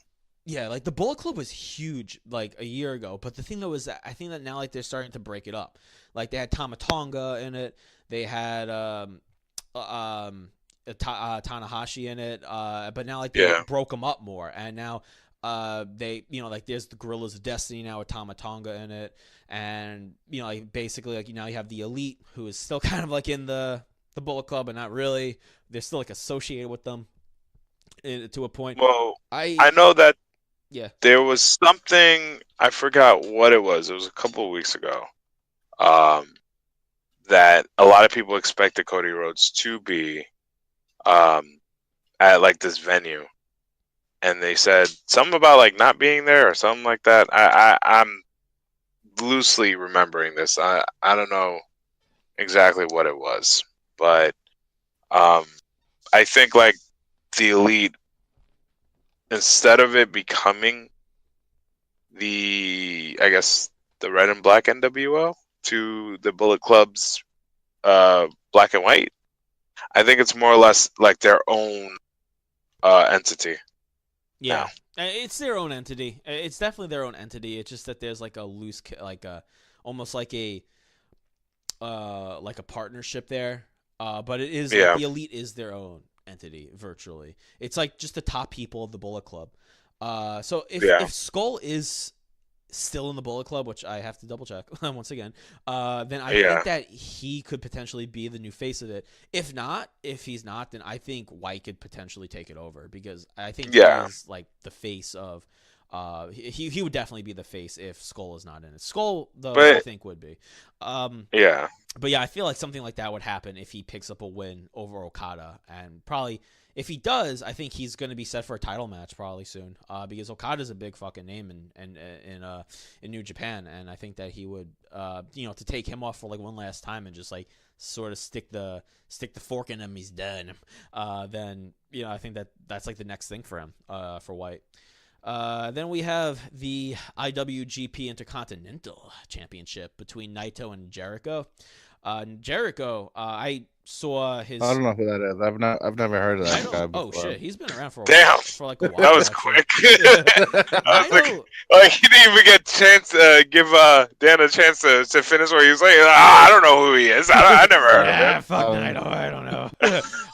[SPEAKER 2] Yeah, like the Bullet Club was huge like a year ago, but the thing though is that I think that now like they're starting to break it up. Like they had Tamatonga in it, they had Tanahashi in it, but now like they
[SPEAKER 3] Yeah.
[SPEAKER 2] broke them up more, and now they like there's the Gorillas of Destiny now with Tamatonga in it, and like basically like now you have the Elite who is still kind of like in the Bullet Club, but not really. They're still like associated with them to a point.
[SPEAKER 3] Well,
[SPEAKER 2] I
[SPEAKER 3] I know that
[SPEAKER 2] yeah.
[SPEAKER 3] there was something, I forgot what it was. It was a couple of weeks ago. That a lot of people expected Cody Rhodes to be at like this venue, and they said something about like not being there or something like that. I'm loosely remembering this. I don't know exactly what it was, but I think like the Elite, instead of it becoming the red and black NWO to the Bullet Club's black and white, I think it's more or less like their own entity.
[SPEAKER 2] Yeah, it's their own entity. It's definitely their own entity. It's just that there's like a loose, like a almost like a partnership there. But it is like the Elite is their own entity virtually. It's like just the top people of the Bullet Club. So if Skull is still in the Bullet Club, which I have to double check once again, then I think that he could potentially be the new face of it. If he's not, then I think White could potentially take it over, because I think he is like the face of He would definitely be the face if Skull is not in it. Skull, though,
[SPEAKER 3] But-
[SPEAKER 2] I think would be.
[SPEAKER 3] Yeah.
[SPEAKER 2] But yeah, I feel like something like that would happen if he picks up a win over Okada, and probably if he does, I think he's going to be set for a title match probably soon. Because Okada's a big fucking name in New Japan, and I think that he would, to take him off for like one last time and just like sort of stick the fork in him, he's done. Then I think that's like the next thing for him, for White. Then we have the IWGP Intercontinental Championship between Naito and Jericho. Jericho, I saw his.
[SPEAKER 4] I don't know who that is. I've never heard of that guy before.
[SPEAKER 2] Oh shit, he's been around for like a while.
[SPEAKER 3] That was
[SPEAKER 2] actually.
[SPEAKER 3] quick. I was
[SPEAKER 2] Naito,
[SPEAKER 3] like, he didn't even get a chance to give Dan a chance to finish what he was like. I don't know who he is. I never heard of him.
[SPEAKER 2] fuck Naito, I don't know.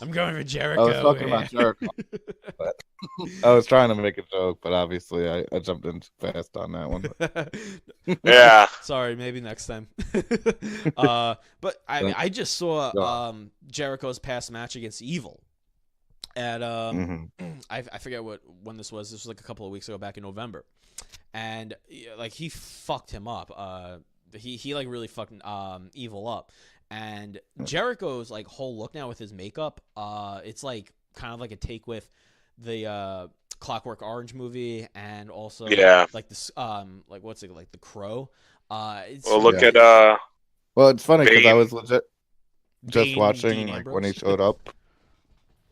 [SPEAKER 2] I'm going for
[SPEAKER 4] I
[SPEAKER 2] Jericho.
[SPEAKER 4] was talking about Jericho. But I was trying to make a joke, but obviously I jumped in too fast on that one.
[SPEAKER 3] Yeah.
[SPEAKER 2] Sorry, maybe next time. But I just saw Jericho's past match against Evil at I forget when this was. This was like a couple of weeks ago, back in November, and like he fucked him up. He like really fucked Evil up, and Jericho's like whole look now with his makeup, it's like kind of like a take with the Clockwork Orange movie, and also like this like what's it like, The Crow.
[SPEAKER 3] Look at
[SPEAKER 4] Well, it's funny because I
[SPEAKER 3] Bane.
[SPEAKER 4] was legit just
[SPEAKER 2] Dean
[SPEAKER 4] watching like when he
[SPEAKER 2] Ambrose.
[SPEAKER 4] showed up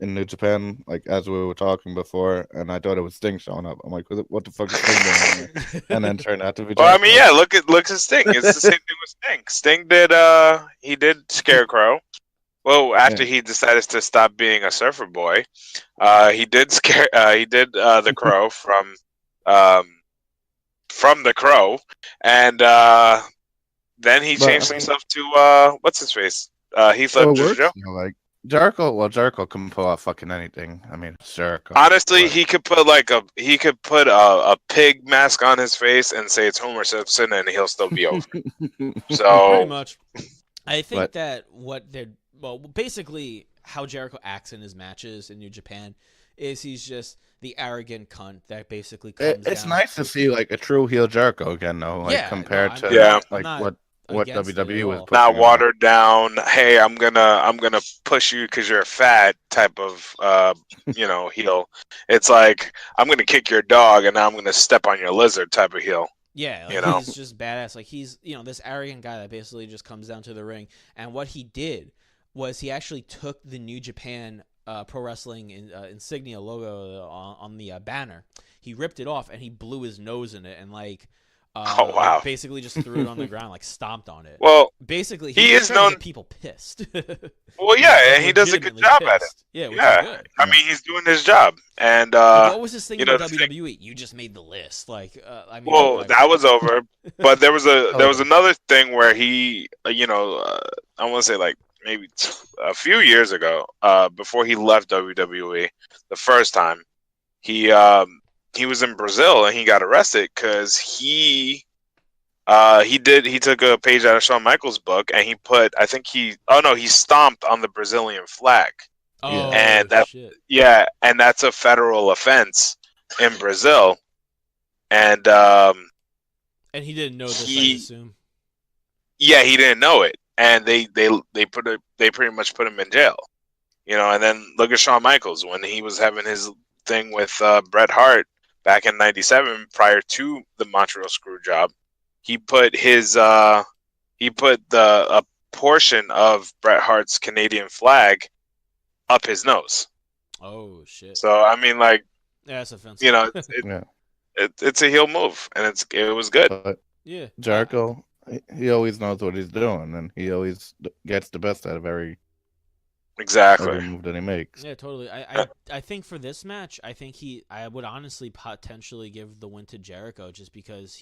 [SPEAKER 4] in New Japan, like as we were talking before, and I thought it was Sting showing up. I'm like, what the fuck is Sting doing here? And then turned out to be.
[SPEAKER 3] Well, I mean,
[SPEAKER 4] Jericho.
[SPEAKER 3] yeah. Look at Sting. It's the same thing with Sting. Sting did he did Scarecrow. Well, after he decided to stop being a surfer boy, he did the Crow from The Crow, and then he
[SPEAKER 4] But,
[SPEAKER 3] changed
[SPEAKER 4] I mean-
[SPEAKER 3] himself to what's his face? Heath
[SPEAKER 4] So it
[SPEAKER 3] Ledger's
[SPEAKER 4] works,
[SPEAKER 3] Joe.
[SPEAKER 4] like Jericho. Well, Jericho can pull off fucking anything. I mean, it's Jericho.
[SPEAKER 3] Honestly,
[SPEAKER 4] But-
[SPEAKER 3] he could put a pig mask on his face and say it's Homer Simpson, and he'll still be over.
[SPEAKER 2] Pretty
[SPEAKER 3] So
[SPEAKER 2] much. I think
[SPEAKER 4] But-
[SPEAKER 2] that basically how Jericho acts in his matches in New Japan is he's just the arrogant cunt that basically comes
[SPEAKER 4] It's
[SPEAKER 2] down.
[SPEAKER 4] nice to see like a true heel Jericho again, though. Like
[SPEAKER 2] Yeah,
[SPEAKER 4] compared
[SPEAKER 2] no,
[SPEAKER 4] to
[SPEAKER 2] I'm
[SPEAKER 3] Yeah.
[SPEAKER 4] like
[SPEAKER 2] not
[SPEAKER 4] what
[SPEAKER 2] against it at
[SPEAKER 4] WWE was
[SPEAKER 2] all.
[SPEAKER 4] putting
[SPEAKER 3] not
[SPEAKER 4] on.
[SPEAKER 3] watered down. Hey, I'm gonna push you because you're fat type of heel. It's like I'm gonna kick your dog and now I'm gonna step on your lizard type of heel.
[SPEAKER 2] Yeah, like
[SPEAKER 3] You know?
[SPEAKER 2] he's just badass. Like he's this arrogant guy that basically just comes down to the ring. And what he did was he actually took the New Japan Pro Wrestling insignia logo on the banner. He ripped it off and he blew his nose in it and like.
[SPEAKER 3] Oh, wow.
[SPEAKER 2] Basically, just threw it on the ground, like stomped on it.
[SPEAKER 3] Well,
[SPEAKER 2] Basically,
[SPEAKER 3] he
[SPEAKER 2] he's
[SPEAKER 3] is
[SPEAKER 2] trying to
[SPEAKER 3] known-
[SPEAKER 2] get people pissed.
[SPEAKER 3] well, yeah, and he does a good
[SPEAKER 2] Legitimately
[SPEAKER 3] job at it.
[SPEAKER 2] pissed. Yeah, which
[SPEAKER 3] Yeah,
[SPEAKER 2] is good.
[SPEAKER 3] I mean, he's doing his job, and
[SPEAKER 2] What was his thing
[SPEAKER 3] you
[SPEAKER 2] in
[SPEAKER 3] know,
[SPEAKER 2] the
[SPEAKER 3] the
[SPEAKER 2] WWE? You just made the list. Like, I mean,
[SPEAKER 3] well,
[SPEAKER 2] like,
[SPEAKER 3] that was over. But there was
[SPEAKER 4] Oh.
[SPEAKER 3] another thing where he, I want to say like maybe a few years ago, before he left WWE the first time, he was in Brazil and he got arrested because he took a page out of Shawn Michaels' book and he stomped on the Brazilian flag.
[SPEAKER 2] oh,
[SPEAKER 3] and that-
[SPEAKER 2] shit.
[SPEAKER 3] Yeah, and that's a federal offense in Brazil. And
[SPEAKER 2] And he didn't know this, I
[SPEAKER 3] he-
[SPEAKER 2] assume.
[SPEAKER 3] yeah, he didn't know it, and they pretty much put him in jail. And then look at Shawn Michaels when he was having his thing with Bret Hart back in '97, prior to the Montreal Screw job. He put a portion of Bret Hart's Canadian flag up his nose.
[SPEAKER 2] Oh, shit.
[SPEAKER 3] So I mean, like,
[SPEAKER 2] Yeah, that's offensive.
[SPEAKER 4] Yeah.
[SPEAKER 3] it's a heel move, and it was good.
[SPEAKER 4] But
[SPEAKER 2] Yeah.
[SPEAKER 4] Jericho, he always knows what he's doing, and he always gets the best out of every
[SPEAKER 3] Exactly.
[SPEAKER 4] move that he makes.
[SPEAKER 2] Yeah, totally. I think for this match, I would honestly potentially give the win to Jericho just because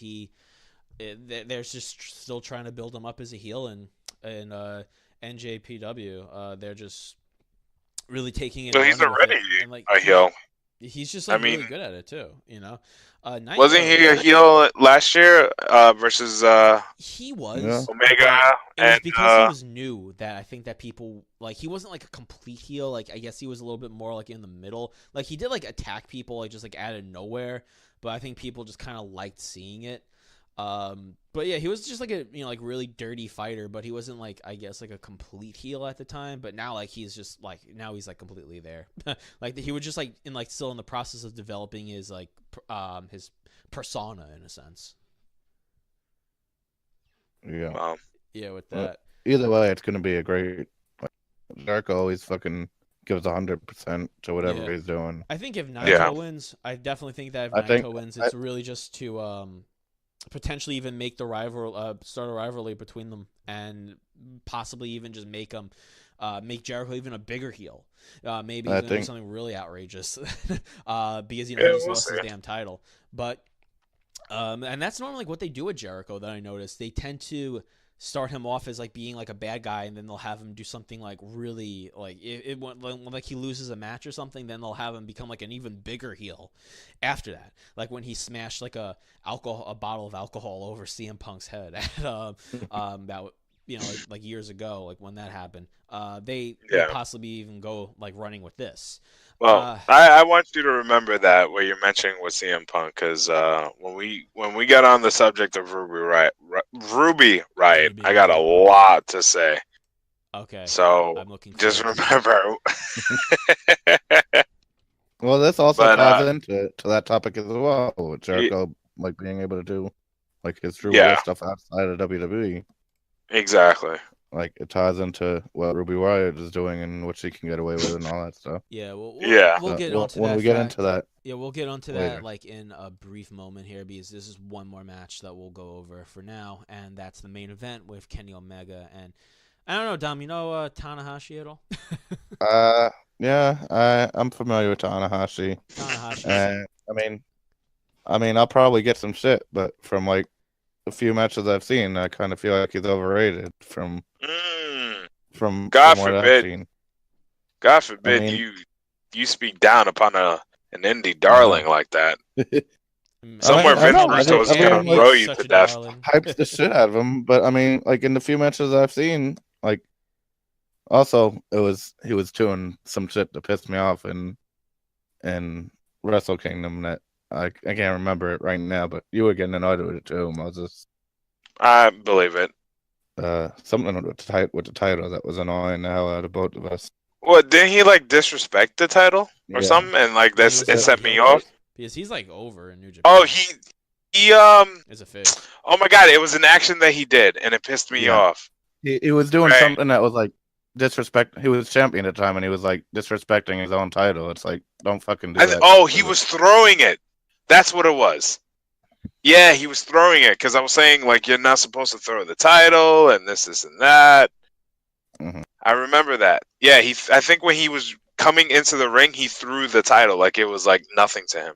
[SPEAKER 2] they're just still trying to build him up as a heel in NJPW. They're just really taking it.
[SPEAKER 3] So he's
[SPEAKER 2] and running with
[SPEAKER 3] already
[SPEAKER 2] it. And, like,
[SPEAKER 3] a heel.
[SPEAKER 2] He's just
[SPEAKER 3] I
[SPEAKER 2] really
[SPEAKER 3] mean-
[SPEAKER 2] good at it too. Naito,
[SPEAKER 3] Wasn't he a heel last year versus
[SPEAKER 2] He was.
[SPEAKER 4] Yeah.
[SPEAKER 3] Omega?
[SPEAKER 2] It was
[SPEAKER 3] And
[SPEAKER 2] because he was new that I think that people like he wasn't like a complete heel. Like I guess he was a little bit more like in the middle. Like he did like attack people like just like out of nowhere. but I think people just kind of liked seeing it. But yeah, he was just like a like really dirty fighter, but he wasn't like, I guess, like a complete heel at the time. But now like he's just like, now he's like completely there. Like he was just like still in the process of developing his like his persona in a sense.
[SPEAKER 4] Yeah.
[SPEAKER 2] Yeah, with that.
[SPEAKER 4] Either way, it's gonna be a great. Jericho always fucking gives 100% to whatever he's doing.
[SPEAKER 2] I think if Naito wins, I definitely think that if Naito wins, it's really just to potentially even make the start a rivalry between them, and possibly even just make make Jericho even a bigger heel. Maybe even do something really outrageous because he just lost his damn title. But and that's normally like what they do with Jericho that I noticed. They tend to start him off as like being like a bad guy, and then they'll have him do something like really like like he loses a match or something, then they'll have him become like an even bigger heel after that. Like when he smashed like a bottle of alcohol over CM Punk's head at that like years ago, like when that happened. They possibly even go like running with this.
[SPEAKER 3] Well, I want you to remember that what you're mentioning with CM Punk, because when we got on the subject of Ruby Riott, I got a lot to say.
[SPEAKER 2] Okay.
[SPEAKER 3] So
[SPEAKER 2] I'm looking
[SPEAKER 3] just remember.
[SPEAKER 4] Well, this also ties into that topic as well, with Jericho like being able to do like his true stuff outside of WWE.
[SPEAKER 3] Exactly.
[SPEAKER 4] Like it ties into what Ruby Riott is doing and what she can get away with and all that stuff.
[SPEAKER 2] Yeah, we'll get onto that.
[SPEAKER 4] When we get into that.
[SPEAKER 2] Yeah, we'll get onto that like in a brief moment here, because this is one more match that we'll go over for now, and that's the main event with Kenny Omega and I don't know, Dom, you know Tanahashi at all?
[SPEAKER 4] Yeah, I'm familiar with Tanahashi. I mean, I'll probably get some shit, but from like a few matches I've seen, I kind of feel like he's overrated from
[SPEAKER 3] God
[SPEAKER 4] what I've
[SPEAKER 3] forbid.
[SPEAKER 4] seen.
[SPEAKER 3] God forbid you speak down upon an indie darling like that. Somewhere Vince Russo is going to throw you to death.
[SPEAKER 4] Hypes the shit out of him, but I mean, like in the few matches I've seen, like also he was doing some shit to piss me off in Wrestle Kingdom that I can't remember it right now, but you were getting annoyed with it too, Moses.
[SPEAKER 3] I believe it.
[SPEAKER 4] Something with the title that was annoying the hell out of both of us.
[SPEAKER 3] What, didn't he like disrespect the title or something? And like it set me off.
[SPEAKER 2] Because he's like over in New Japan.
[SPEAKER 3] Oh, he
[SPEAKER 2] is a face.
[SPEAKER 3] Oh my God, it was an action that he did, and it pissed me off.
[SPEAKER 4] He was doing something that was like disrespect. He was champion at the time, and he was like disrespecting his own title. It's like, don't fucking do that.
[SPEAKER 3] Oh, he was throwing it. That's what it was. Yeah, he was throwing it because I was saying like you're not supposed to throw the title and this and that.
[SPEAKER 4] Mm-hmm.
[SPEAKER 3] I remember that. Yeah, I think when he was coming into the ring, he threw the title like it was like nothing to him.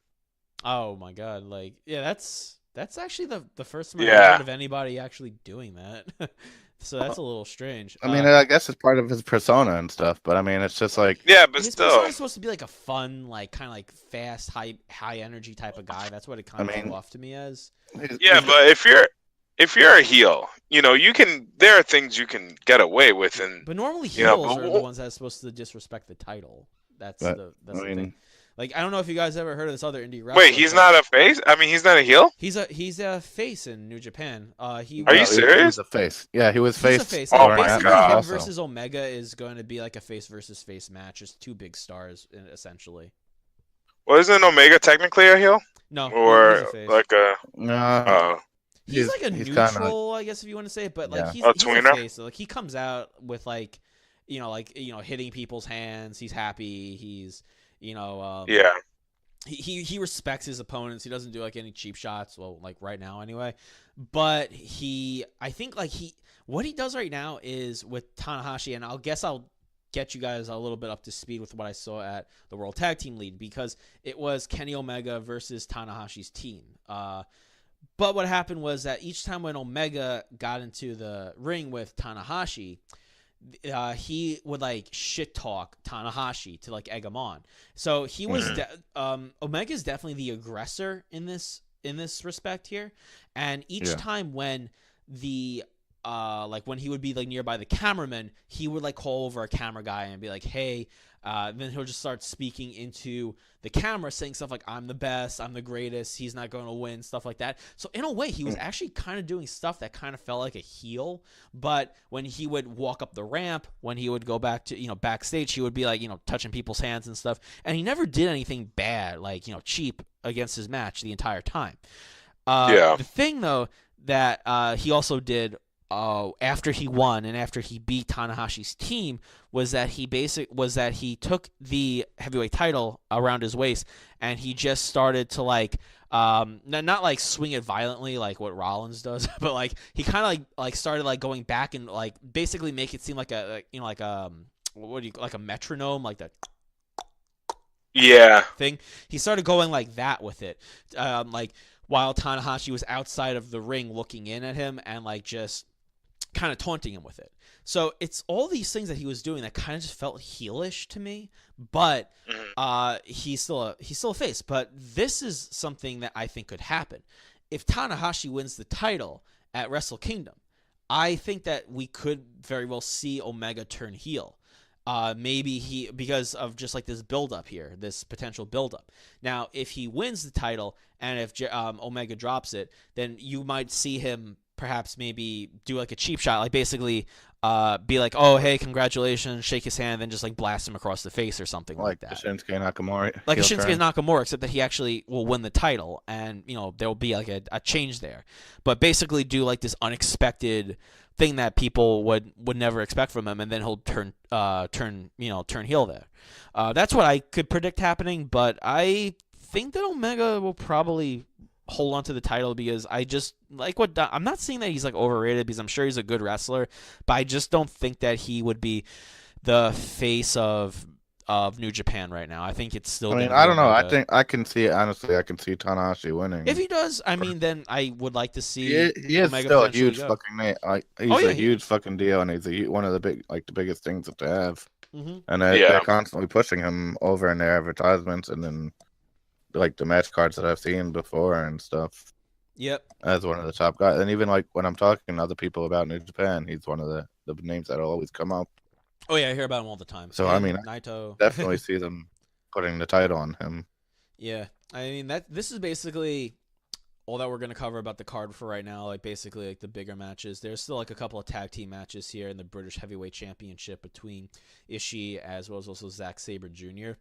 [SPEAKER 2] Oh my God! Like, yeah, that's actually the first time I've heard of anybody actually doing that. So that's a little strange.
[SPEAKER 4] I mean, I guess it's part of his persona and stuff, but I mean, it's just like
[SPEAKER 3] but
[SPEAKER 2] his
[SPEAKER 3] still,
[SPEAKER 2] persona is supposed to be like a fun, like kind of like fast, high energy type of guy. That's what it kind of came off to me as.
[SPEAKER 3] Yeah, but if you're a heel, there are things you can get away with,
[SPEAKER 2] but normally heels are the ones that's supposed to disrespect the title. That's the thing. Like, I don't know if you guys ever heard of this other indie wrestler.
[SPEAKER 3] Wait, he's not a face? I mean, he's not a heel?
[SPEAKER 2] He's a face in New Japan.
[SPEAKER 3] Are you serious?
[SPEAKER 4] He was a face. Yeah, he was face.
[SPEAKER 2] He's a face.
[SPEAKER 3] Oh my God.
[SPEAKER 2] Him versus Omega is going to be like a face versus face match. It's two big stars, essentially.
[SPEAKER 3] Well, isn't Omega technically a heel?
[SPEAKER 2] No.
[SPEAKER 3] Or
[SPEAKER 2] he's a face.
[SPEAKER 3] like a...
[SPEAKER 4] No.
[SPEAKER 2] He's like a neutral, I guess, if you want to say it, but like he's
[SPEAKER 3] tweener?
[SPEAKER 2] a face. So, like he comes out with like, hitting people's hands. He's happy. He's, He respects his opponents. He doesn't do like any cheap shots. Well, like right now anyway. But I think like what he does right now is with Tanahashi, and I'll get you guys a little bit up to speed with what I saw at the World Tag Team League, because it was Kenny Omega versus Tanahashi's team. But what happened was that each time when Omega got into the ring with Tanahashi, he would like shit talk Tanahashi to like egg him on. So he was Omega is definitely the aggressor in this respect here. And each time when the like when he would be like nearby the cameraman, he would like call over a camera guy and be like, hey, then he'll just start speaking into the camera, saying stuff like, I'm the best, I'm the greatest, he's not going to win, stuff like that. So in a way, he was actually kind of doing stuff that kind of felt like a heel. But when he would walk up the ramp, when he would go back to, backstage, he would be like, touching people's hands and stuff. And he never did anything bad, like, cheap against his match the entire time. The thing, though, that he also did after he won and after he beat Tanahashi's team was that he took the heavyweight title around his waist and he just started to like not like swing it violently like what Rollins does, but like he kind of like started like going back and like basically make it seem like a like a metronome, like that thing. He started going like that with it, like while Tanahashi was outside of the ring looking in at him and like just kind of taunting him with it. So it's all these things that he was doing that kind of just felt heelish to me, but he's still a face. But this is something that I think could happen. If Tanahashi wins the title at Wrestle Kingdom, I think that we could very well see Omega turn heel. Maybe because of just like this build-up here, this potential build-up. Now, if he wins the title and if Omega drops it, then you might see him perhaps maybe do like a cheap shot, like basically be like, oh, hey, congratulations, shake his hand, and then just like blast him across the face or something like that.
[SPEAKER 4] Shinsuke Nakamura.
[SPEAKER 2] Like a Shinsuke Nakamura, except that he actually will win the title, and there will be like a change there. But basically do like this unexpected thing that people would never expect from him, and then he'll turn heel there. That's what I could predict happening, but I think that Omega will probably hold on to the title because I just like what I'm not saying that he's like overrated because I'm sure he's a good wrestler, but I just don't think that he would be the face of New Japan right now. I think it's still.
[SPEAKER 4] I mean, I don't know. I think I can see honestly. I can see Tanahashi winning.
[SPEAKER 2] If he does, I mean, then I would like to see.
[SPEAKER 4] He is
[SPEAKER 2] Omega
[SPEAKER 4] still a huge fucking name. He's a
[SPEAKER 2] huge
[SPEAKER 4] huge fucking deal, and he's one of the the biggest things to have.
[SPEAKER 2] Mm-hmm.
[SPEAKER 4] And they're constantly pushing him over in their advertisements, and then like the match cards that I've seen before and stuff.
[SPEAKER 2] Yep.
[SPEAKER 4] As one of the top guys, and even like when I'm talking to other people about New Japan, he's one of the names that'll always come up.
[SPEAKER 2] Oh yeah, I hear about him all the time.
[SPEAKER 4] So I mean,
[SPEAKER 2] Naito.
[SPEAKER 4] Definitely see them putting the title on him.
[SPEAKER 2] Yeah, I mean this is basically all that we're gonna cover about the card for right now. Like basically like the bigger matches. There's still like a couple of tag team matches here in the British Heavyweight Championship between Ishii as well as also Zack Sabre Jr.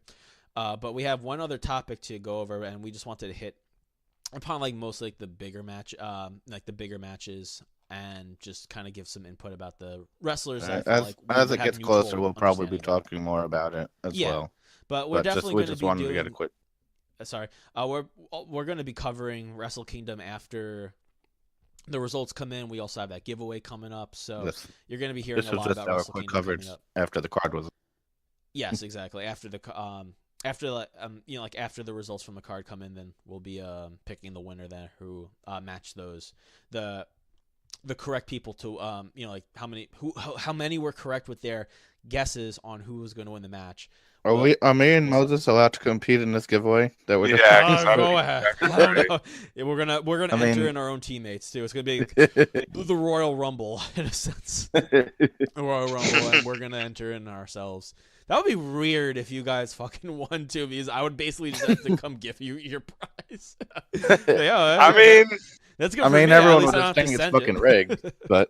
[SPEAKER 2] But we have one other topic to go over, and we just wanted to hit upon like most like the bigger matches, and just kind of give some input about the wrestlers.
[SPEAKER 4] As it gets closer, we'll probably be talking more about it as well.
[SPEAKER 2] But we're definitely going to be
[SPEAKER 4] wanted
[SPEAKER 2] doing.
[SPEAKER 4] To get a quick.
[SPEAKER 2] We're going to be covering Wrestle Kingdom after the results come in. We also have that giveaway coming up, so you're going to be hearing a lot about Wrestle Kingdom
[SPEAKER 4] coverage after the card was.
[SPEAKER 2] Yes, exactly. After the after the results from the card come in, then we'll be picking the winner there who match those the correct people to how many were correct with their guesses on who was going to win the match.
[SPEAKER 4] Are me and Moses allowed to compete in this giveaway? That we're
[SPEAKER 2] go ahead. Yeah, we're gonna enter in our own teammates too. It's gonna be the Royal Rumble in a sense. The Royal Rumble, and we're gonna enter in ourselves. That would be weird if you guys fucking won too, because I would basically just have to come give you your prize.
[SPEAKER 3] I mean,
[SPEAKER 2] that's good.
[SPEAKER 4] I mean, everyone would just think it's fucking rigged, but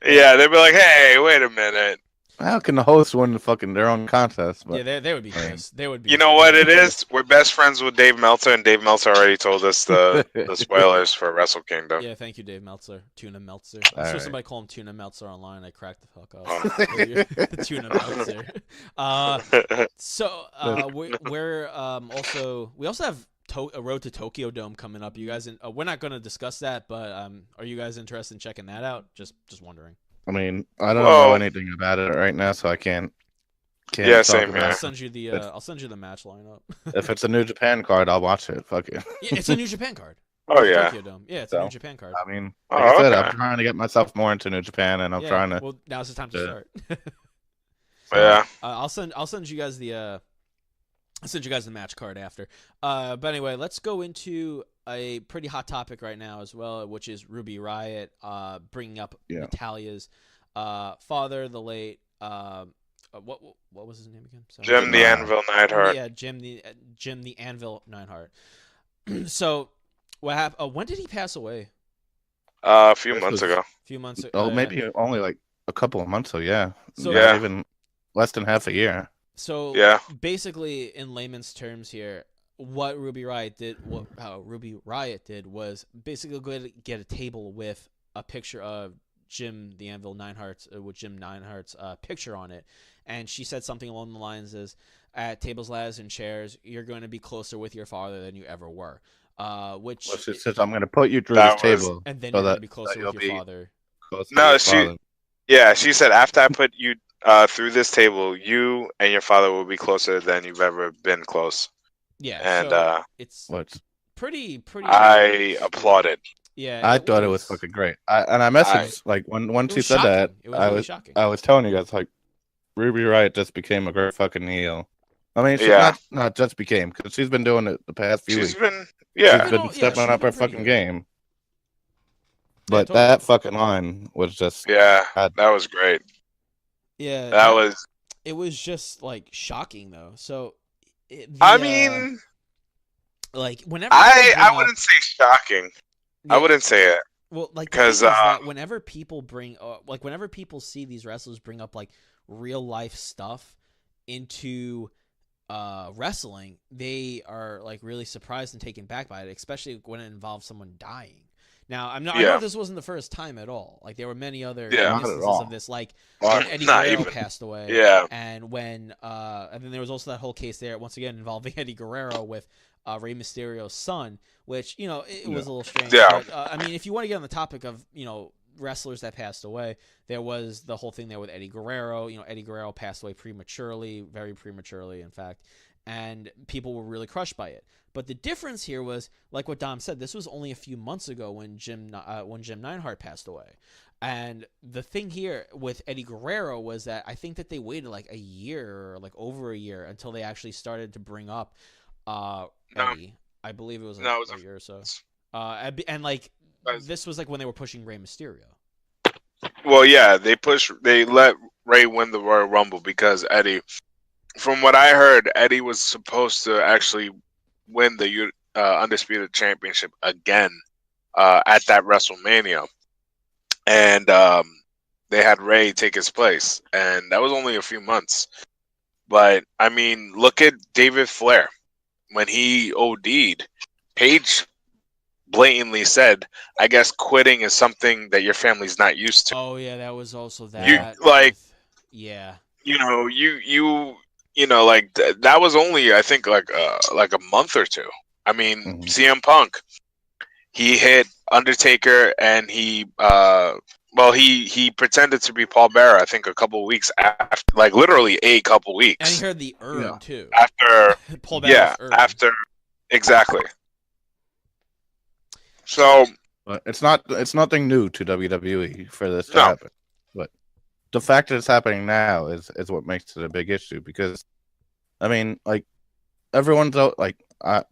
[SPEAKER 3] yeah, they'd be like, "Hey, wait a minute."
[SPEAKER 4] How can the host win their own contest? But,
[SPEAKER 2] yeah, they would be pissed. They would be.
[SPEAKER 3] You know what it is? We're best friends with Dave Meltzer, and Dave Meltzer already told us the spoilers for Wrestle Kingdom.
[SPEAKER 2] Yeah, thank you, Dave Meltzer. Tuna Meltzer.
[SPEAKER 4] I
[SPEAKER 2] saw somebody call him Tuna Meltzer online. I cracked the fuck up. The Tuna Meltzer. So we also have a Road to Tokyo Dome coming up. You guys, we're not going to discuss that, but are you guys interested in checking that out? Just wondering.
[SPEAKER 4] I mean, I don't know anything about it right now, so I can't.
[SPEAKER 3] Yeah, same here.
[SPEAKER 2] I'll send you the match lineup.
[SPEAKER 4] If it's a New Japan card, I'll watch it. Fuck it.
[SPEAKER 2] Yeah, it's a New Japan card.
[SPEAKER 3] Oh yeah.
[SPEAKER 2] Tokyo Dome. Yeah, it's a New Japan card.
[SPEAKER 4] I mean, like I said, I'm trying to get myself more into New Japan, and I'm trying to.
[SPEAKER 2] Well, now's the time to start.
[SPEAKER 3] Yeah.
[SPEAKER 2] I'll send you guys the match card after. But anyway, let's go into a pretty hot topic right now as well, which is Ruby Riott bringing up Natalia's father, the late what was his name again? Sorry.
[SPEAKER 3] Jim the Anvil Neidhart.
[SPEAKER 2] Yeah, Jim the Anvil Neidhart. So what happened? When did he pass away?
[SPEAKER 3] A few months ago.
[SPEAKER 4] Oh, maybe only like a couple of months ago. Yeah.
[SPEAKER 2] So
[SPEAKER 4] not even less than half a year.
[SPEAKER 2] So basically, in layman's terms here, what Ruby Riott did was basically go to get a table with a picture of Jim the Anvil Neidhart's with Jim Neidhart's picture on it, and she said something along the lines as, "At tables, ladders, and chairs, you're going to be closer with your father than you ever were." Which
[SPEAKER 4] she says, "I'm going to put you through this table,
[SPEAKER 2] and then you're going to be closer with your father."
[SPEAKER 3] No, she said, after I put you through this table, you and your father will be closer than you've ever been close.
[SPEAKER 2] Yeah,
[SPEAKER 3] and
[SPEAKER 2] so it's pretty.
[SPEAKER 3] I applauded.
[SPEAKER 2] Yeah,
[SPEAKER 4] I thought it was fucking great. I messaged like when she said that, I was telling you guys like Ruby Riott just became a great fucking heel. I mean, she's not just became, because she's been doing it the past few weeks. She's been stepping up her fucking game. But that fucking line was just
[SPEAKER 3] that was great.
[SPEAKER 2] Yeah, it was just like shocking though. So
[SPEAKER 3] I mean,
[SPEAKER 2] like whenever
[SPEAKER 3] I wouldn't say shocking. I wouldn't say it.
[SPEAKER 2] Well, like
[SPEAKER 3] because
[SPEAKER 2] whenever people whenever people see these wrestlers bring up like real life stuff into wrestling, they are like really surprised and taken back by it, especially when it involves someone dying. Now, I know this wasn't the first time at all. Like there were many other instances of this, like when Eddie Guerrero passed away.
[SPEAKER 3] Yeah.
[SPEAKER 2] And when and then there was also that whole case there once again involving Eddie Guerrero with Rey Mysterio's son, which it was a little strange.
[SPEAKER 3] Yeah.
[SPEAKER 2] But, I mean, if you want to get on the topic of wrestlers that passed away, there was the whole thing there with Eddie Guerrero. Eddie Guerrero passed away prematurely, very prematurely, in fact, and people were really crushed by it. But the difference here was, like what Dom said, this was only a few months ago when Jim Neidhart passed away. And the thing here with Eddie Guerrero was that I think that they waited like a year or like over a year until they actually started to bring up Eddie. I believe it was a year or so. And like this was like when they were pushing Rey Mysterio.
[SPEAKER 3] Well, yeah, they let Rey win the Royal Rumble because Eddie, from what I heard, Eddie was supposed to actually win the Undisputed Championship again at that WrestleMania. And they had Rey take his place. And that was only a few months. But, I mean, look at David Flair. When he OD'd, Paige blatantly said, I guess quitting is something that your family's not used to.
[SPEAKER 2] Oh, yeah, that was also that.
[SPEAKER 3] Yeah. That was only, I think, like a month or two. I mean, CM Punk, he hit Undertaker, and he pretended to be Paul Bearer, I think, a couple weeks after, like literally a couple weeks.
[SPEAKER 2] And he heard the urn too.
[SPEAKER 3] After
[SPEAKER 2] Paul Bearer's urn.
[SPEAKER 3] After exactly. So
[SPEAKER 4] it's nothing new to WWE for this to happen. But the fact that it's happening now is what makes it a big issue, because I mean, like, everyone's like,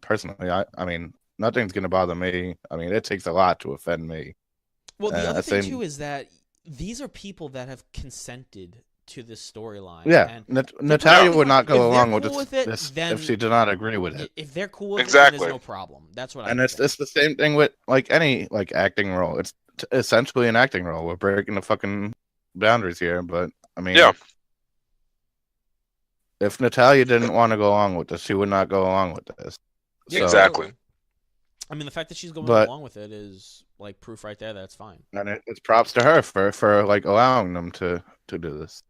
[SPEAKER 4] personally, I mean, nothing's gonna bother me. I mean, it takes a lot to offend me.
[SPEAKER 2] Well, the other thing too is that these are people that have consented to this storyline.
[SPEAKER 4] Yeah, Natalya would not go along with this if she did not agree with it.
[SPEAKER 2] If they're cool with it, then there's no problem. That's what I think.
[SPEAKER 4] And it's the same thing with like any like acting role. It's essentially an acting role. We're breaking the fucking boundaries here, but I mean, if Natalya didn't want to go along with this, she would not go along with this.
[SPEAKER 3] So, exactly.
[SPEAKER 2] I mean, the fact that she's going along with it is like proof right there that it's fine.
[SPEAKER 4] And it's props to her for like allowing them to do this.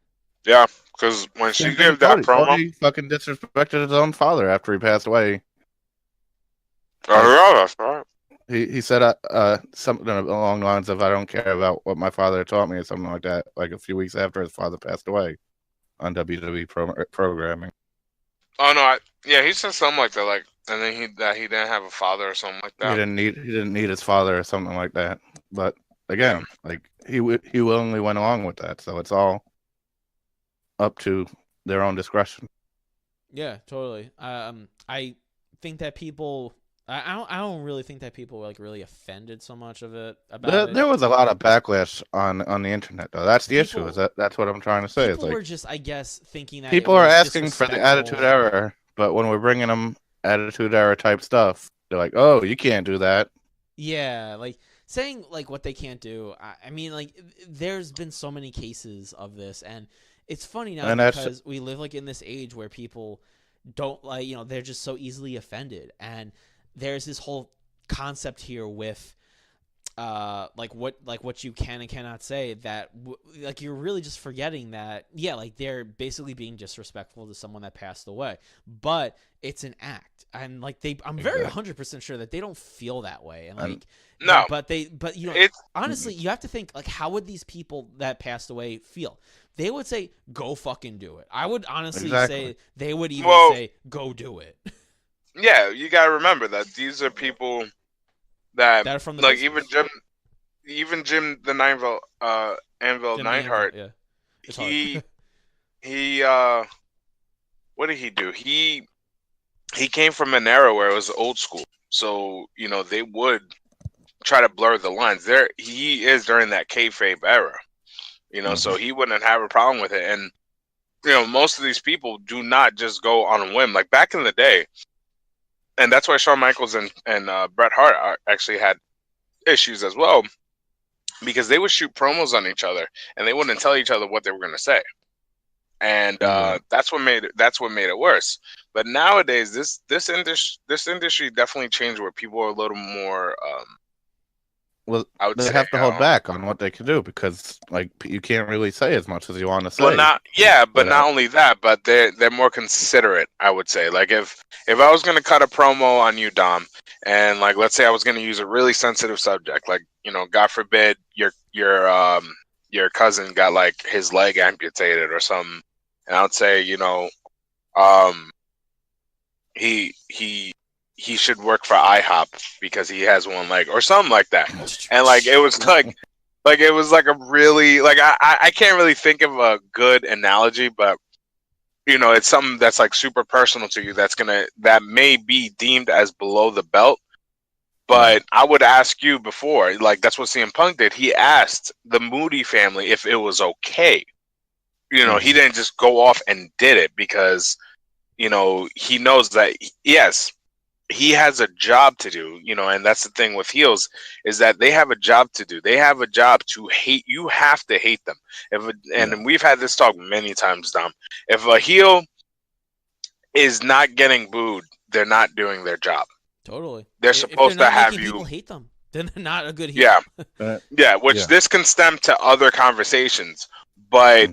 [SPEAKER 3] Yeah, because when she gave that promo,
[SPEAKER 4] Cody fucking disrespected his own father after he passed away.
[SPEAKER 3] Oh, yeah, that's right.
[SPEAKER 4] He said something along the lines of, "I don't care about what my father taught me," or something like that. Like a few weeks after his father passed away on WWE programming.
[SPEAKER 3] Oh no! He said something like that. Like, and then he didn't have a father or something like that.
[SPEAKER 4] He didn't need his father or something like that. But again, like he willingly went along with that. So it's all up to their own discretion.
[SPEAKER 2] Yeah, totally. I think that people I don't really think that people were like really offended so much of it about it.
[SPEAKER 4] There was a lot of backlash on the internet, though. That's the issue.
[SPEAKER 2] People-
[SPEAKER 4] That's what I'm trying to say. It's
[SPEAKER 2] People
[SPEAKER 4] like
[SPEAKER 2] were just, I guess, thinking that
[SPEAKER 4] people
[SPEAKER 2] it
[SPEAKER 4] are
[SPEAKER 2] was
[SPEAKER 4] asking for the Attitude
[SPEAKER 2] disrespectful.
[SPEAKER 4] Era, but when we're bringing them Attitude Era type stuff, they're like, "Oh, you can't do that."
[SPEAKER 2] Yeah, like saying like what they can't do. I mean, like there's been so many cases of this, and it's funny now
[SPEAKER 4] And that's-
[SPEAKER 2] because we live like in this age where people don't like, they're just so easily offended, and there's this whole concept here with like what you can and cannot say, that like you're really just forgetting that, yeah, like they're basically being disrespectful to someone that passed away, but it's an act, and like I'm very 100% sure that they don't feel that way, and like
[SPEAKER 3] No.
[SPEAKER 2] but
[SPEAKER 3] It's
[SPEAKER 2] honestly, you have to think, like, how would these people that passed away feel? They would say, go fucking do it. I would honestly say they would even say, go do it.
[SPEAKER 3] yeah, you gotta remember that these are people that
[SPEAKER 2] are from the
[SPEAKER 3] like
[SPEAKER 2] business.
[SPEAKER 3] even Jim the Anvil
[SPEAKER 2] Jim
[SPEAKER 3] Neidhart.
[SPEAKER 2] yeah. It's
[SPEAKER 3] He what did he do? He came from an era where it was old school, so they would try to blur the lines. He is during that kayfabe era, so he wouldn't have a problem with it. And most of these people do not just go on a whim. Like back in the day, and that's why Shawn Michaels and Bret Hart actually had issues as well, because they would shoot promos on each other and they wouldn't tell each other what they were going to say, and that's what made it worse. But nowadays, this industry definitely changed, where people are a little more.
[SPEAKER 4] Well, they have to hold back on what they can do, because like you can't really say as much as you want to say.
[SPEAKER 3] Well, not only that, but they're more considerate, I would say. Like if I was going to cut a promo on you, Dom, and like let's say I was going to use a really sensitive subject, like God forbid your cousin got like his leg amputated or something, and I would say he should work for IHOP because he has one leg or something like that. And like it was like a really, like I can't really think of a good analogy, but it's something that's like super personal to you, that may be deemed as below the belt. But I would ask you before, like that's what CM Punk did. He asked the Moody family if it was okay. He didn't just go off and did it because he knows that, yes, he has a job to do, and that's the thing with heels, is that they have a job to do. They have a job to hate. You have to hate them. And we've had this talk many times, Dom. If a heel is not getting booed, they're not doing their job.
[SPEAKER 2] Totally.
[SPEAKER 3] They're supposed to have you.
[SPEAKER 2] People hate them. Then they're not a good heel.
[SPEAKER 3] Yeah. This can stem to other conversations, but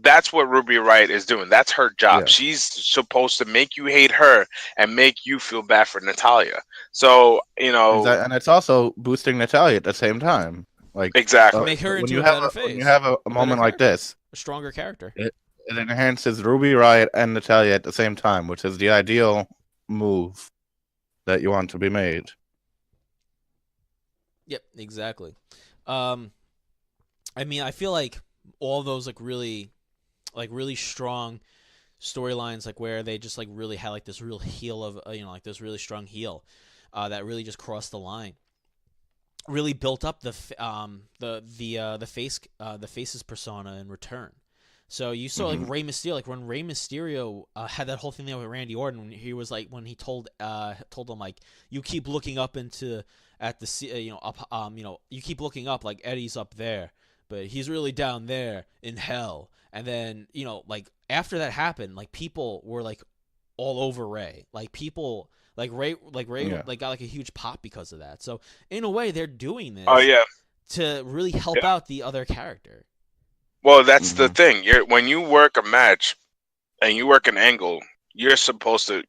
[SPEAKER 3] that's what Ruby Riott is doing. That's her job. Yeah. She's supposed to make you hate her and make you feel bad for Natalya. So,
[SPEAKER 4] and it's also boosting Natalya at the same time. Like
[SPEAKER 3] exactly.
[SPEAKER 2] Make her into a better face.
[SPEAKER 4] When you have a moment like this,
[SPEAKER 2] a stronger character.
[SPEAKER 4] It enhances Ruby Riott and Natalya at the same time, which is the ideal move that you want to be made.
[SPEAKER 2] Yep, exactly. I mean, I feel like all those really strong storylines, like where they just like really had like this real heel of like this really strong heel that really just crossed the line, really built up the face's persona in return. So you saw like Rey Mysterio, like when Rey Mysterio had that whole thing there with Randy Orton, when he was like, when he told him like, you keep looking up you keep looking up, like Eddie's up there, but he's really down there in hell. And then, like after that happened, like people were like all over Ray. Like people like Ray got like a huge pop because of that. So in a way they're doing this to really help out the other character.
[SPEAKER 3] Well, that's the thing. When you work a match and you work an angle, you're supposed to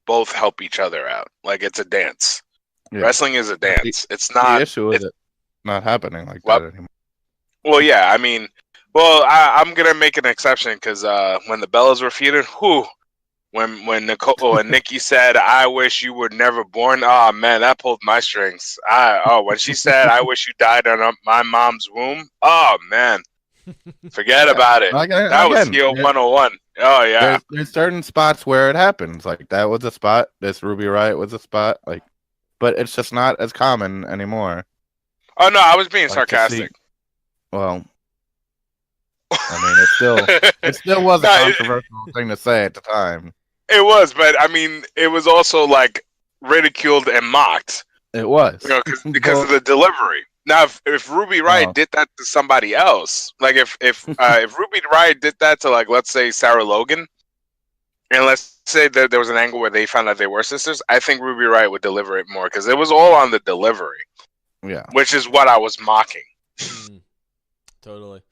[SPEAKER 3] both help each other out. Like it's a dance. Yeah. Wrestling is a dance. It's not
[SPEAKER 4] the issue is it not happening like that anymore.
[SPEAKER 3] Well, yeah, I mean, I'm gonna make an exception because when the Bellas were feuding, when Nicole and Nikki said, "I wish you were never born," oh man, that pulled my strings. When she said, "I wish you died on my mom's womb," oh man, Forget about it. That was heel 101. Oh yeah.
[SPEAKER 4] There's certain spots where it happens. Like that was a spot. This Ruby Riot was a spot. Like, but it's just not as common anymore.
[SPEAKER 3] Oh no, I was being sarcastic.
[SPEAKER 4] Well, I mean, it still was a controversial thing to say at the time.
[SPEAKER 3] It was, but I mean, it was also like ridiculed and mocked.
[SPEAKER 4] It was,
[SPEAKER 3] because of the delivery. Now, if Ruby Riot did that to somebody else, like if Ruby Riot did that to, like, let's say Sarah Logan, and let's say that there was an angle where they found out they were sisters, I think Ruby Riot would deliver it more because it was all on the delivery.
[SPEAKER 4] Yeah,
[SPEAKER 3] which is what I was mocking.
[SPEAKER 2] Totally.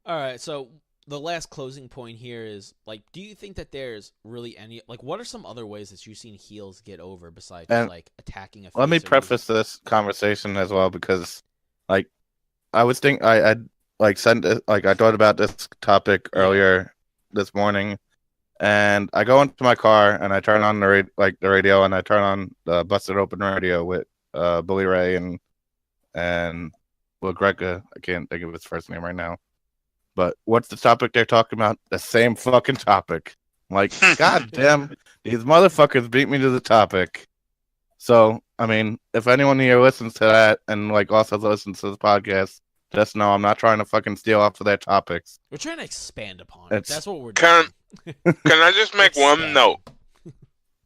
[SPEAKER 2] All right, so the last closing point here is, like, do you think that there's really any, like, what are some other ways that you've seen heels get over besides like attacking a face?
[SPEAKER 4] Let me preface this conversation as well, because like I was thinking, I thought about this topic earlier this morning, and I go into my car and I turn on the radio, and I turn on the Busted Open Radio with Bully Ray and Gregga. I can't think of his first name right now. But what's the topic they're talking about? The same fucking topic. I'm like, God damn, these motherfuckers beat me to the topic. So, I mean, if anyone here listens to that and like also listens to the podcast, just know I'm not trying to fucking steal off of their topics.
[SPEAKER 2] We're trying to expand upon it. That's what we're doing.
[SPEAKER 3] Can I just make one note? Yes.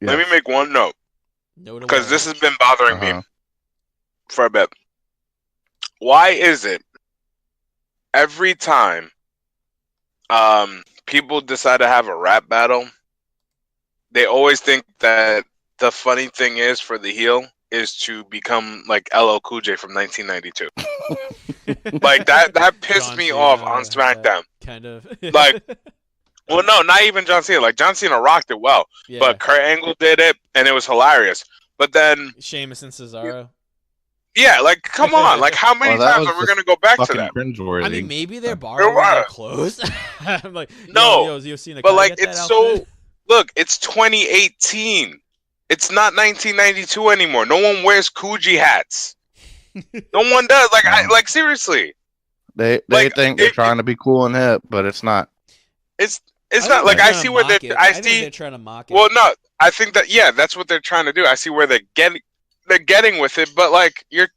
[SPEAKER 3] Let me make one note. Because this has been bothering me for a bit. Why is it every time people decide to have a rap battle, they always think that the funny thing is for the heel is to become like LL Cool J from 1992. Like that pissed me off on SmackDown.
[SPEAKER 2] Kind of.
[SPEAKER 3] Like, well, no, not even John Cena. Like John Cena rocked it well, but Kurt Angle did it, and it was hilarious. But then
[SPEAKER 2] Sheamus and Cesaro.
[SPEAKER 3] Yeah, like, come on. Like, how many times are we going to go back to that?
[SPEAKER 2] I mean, maybe their bar was closed. I'm like,
[SPEAKER 3] no, but like, it's so... Look, it's 2018. It's not 1992 anymore. No one wears Coogee hats. No one does. Like, seriously.
[SPEAKER 4] They think they're trying to be cool and hip, but it's not.
[SPEAKER 3] It's not. Like, I see where they're
[SPEAKER 2] trying to mock it.
[SPEAKER 3] Well, no, I think that, that's what they're trying to do. I see where they're getting with it, but like you're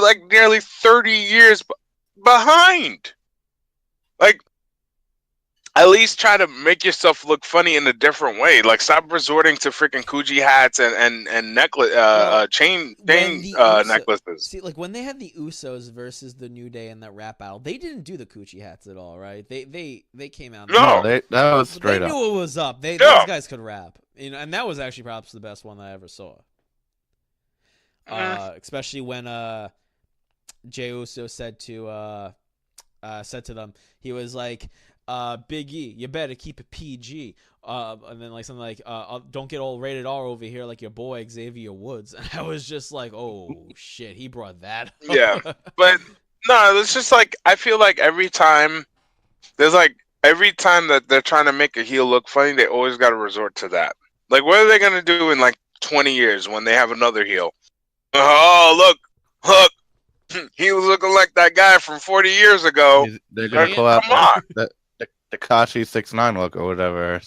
[SPEAKER 3] like nearly 30 years behind. Like, at least try to make yourself look funny in a different way. Like, stop resorting to freaking Coogee hats and necklace chain necklaces.
[SPEAKER 2] See, like when they had the Usos versus the New Day in that rap battle, they didn't do the Coochie hats at all, right? They came out.
[SPEAKER 3] No,
[SPEAKER 4] that was straight up.
[SPEAKER 2] They knew it was up. Those guys could rap, and that was actually perhaps the best one that I ever saw. Especially when Jey Uso said to them, he was like, Big E, you better keep it PG. And then like something like, don't get all rated R over here like your boy Xavier Woods. And I was just like, oh shit, he brought that up.
[SPEAKER 3] Yeah, but no, it's just like, I feel like every time that they're trying to make a heel look funny, they always got to resort to that. Like, what are they gonna do in like 20 years when they have another heel? Oh, look, he was looking like that guy from 40 years ago.
[SPEAKER 4] They're going to pull out the Tekashi 6ix9ine look or whatever.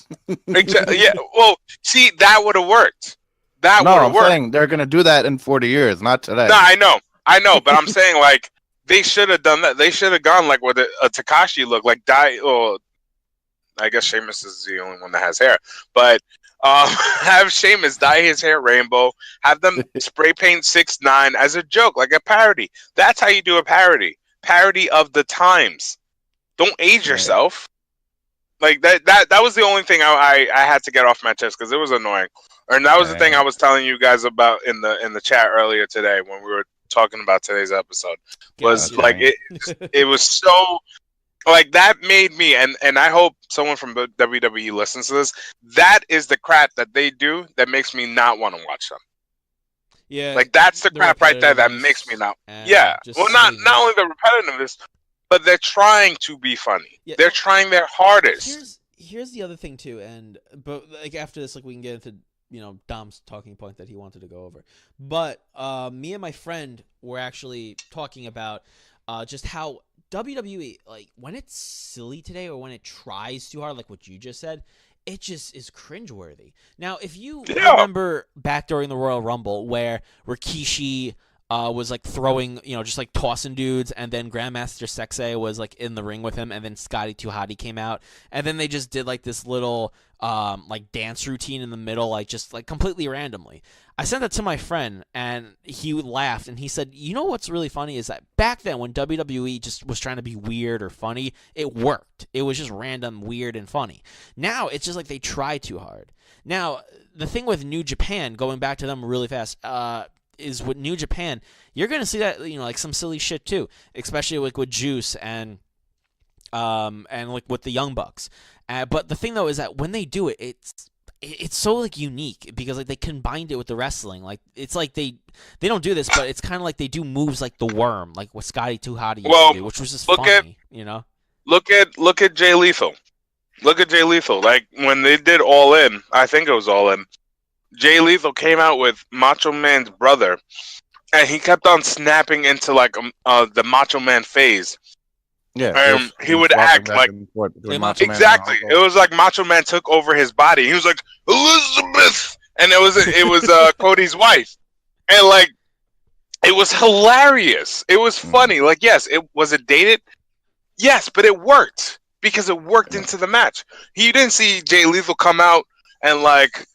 [SPEAKER 3] Exactly. Yeah, well, see, that would have worked.
[SPEAKER 4] I'm saying they're going to do that in 40 years, not today.
[SPEAKER 3] No, I know, but I'm saying, like, they should have done that. They should have gone, like, with a Tekashi look, like, I guess Sheamus is the only one that has hair, but... have Sheamus dye his hair rainbow. Have them spray paint 6ix9ine as a joke, like a parody. That's how you do a parody. Parody of the times. Don't age yourself. Like that was the only thing I had to get off my chest because it was annoying. And that was the thing I was telling you guys about in the chat earlier today when we were talking about today's episode. Was like it was so. Like, that made me, and I hope someone from WWE listens to this, that is the crap that they do that makes me not want to watch them.
[SPEAKER 2] Yeah.
[SPEAKER 3] Like, that's the crap right there that makes me not. Yeah. Well, not only the repetitiveness, but they're trying to be funny. Yeah. They're trying their hardest.
[SPEAKER 2] Here's the other thing, too, but like after this, like, we can get into, Dom's talking point that he wanted to go over. But me and my friend were actually talking about just how WWE, like, when it's silly today or when it tries too hard, like what you just said, it just is cringeworthy. Now, if you remember back during the Royal Rumble where Rikishi was like throwing, just like tossing dudes, and then Grandmaster Sexay was like in the ring with him, and then Scotty 2 Hotty came out, and then they just did like this little like dance routine in the middle, like just like completely randomly. I sent that to my friend, and he laughed, and he said, "You know what's really funny is that back then when WWE just was trying to be weird or funny, it worked. It was just random, weird, and funny. Now it's just like they try too hard. Now the thing with New Japan, going back to them really fast, is with New Japan, you're gonna see that like some silly shit too, especially like with Juice and like with the Young Bucks. But the thing though is that when they do it, it's so like unique because like they combined it with the wrestling. Like it's like they don't do this, but it's kind of like they do moves like the Worm, like what Scotty 2 Hotty used to do, which was just funny.
[SPEAKER 3] Look at Jay Lethal. Look at Jay Lethal. Like when they did All In, I think it was All In. Jay Lethal came out with Macho Man's brother, and he kept on snapping into like the Macho Man phase.
[SPEAKER 4] Yeah,
[SPEAKER 3] he would act like exactly. It was like Macho Man took over his body. He was like Elizabeth, and it was Cody's wife, and like it was hilarious. It was funny. Like yes, it was dated. Yes, but it worked because it worked into the match. You didn't see Jay Lethal come out and like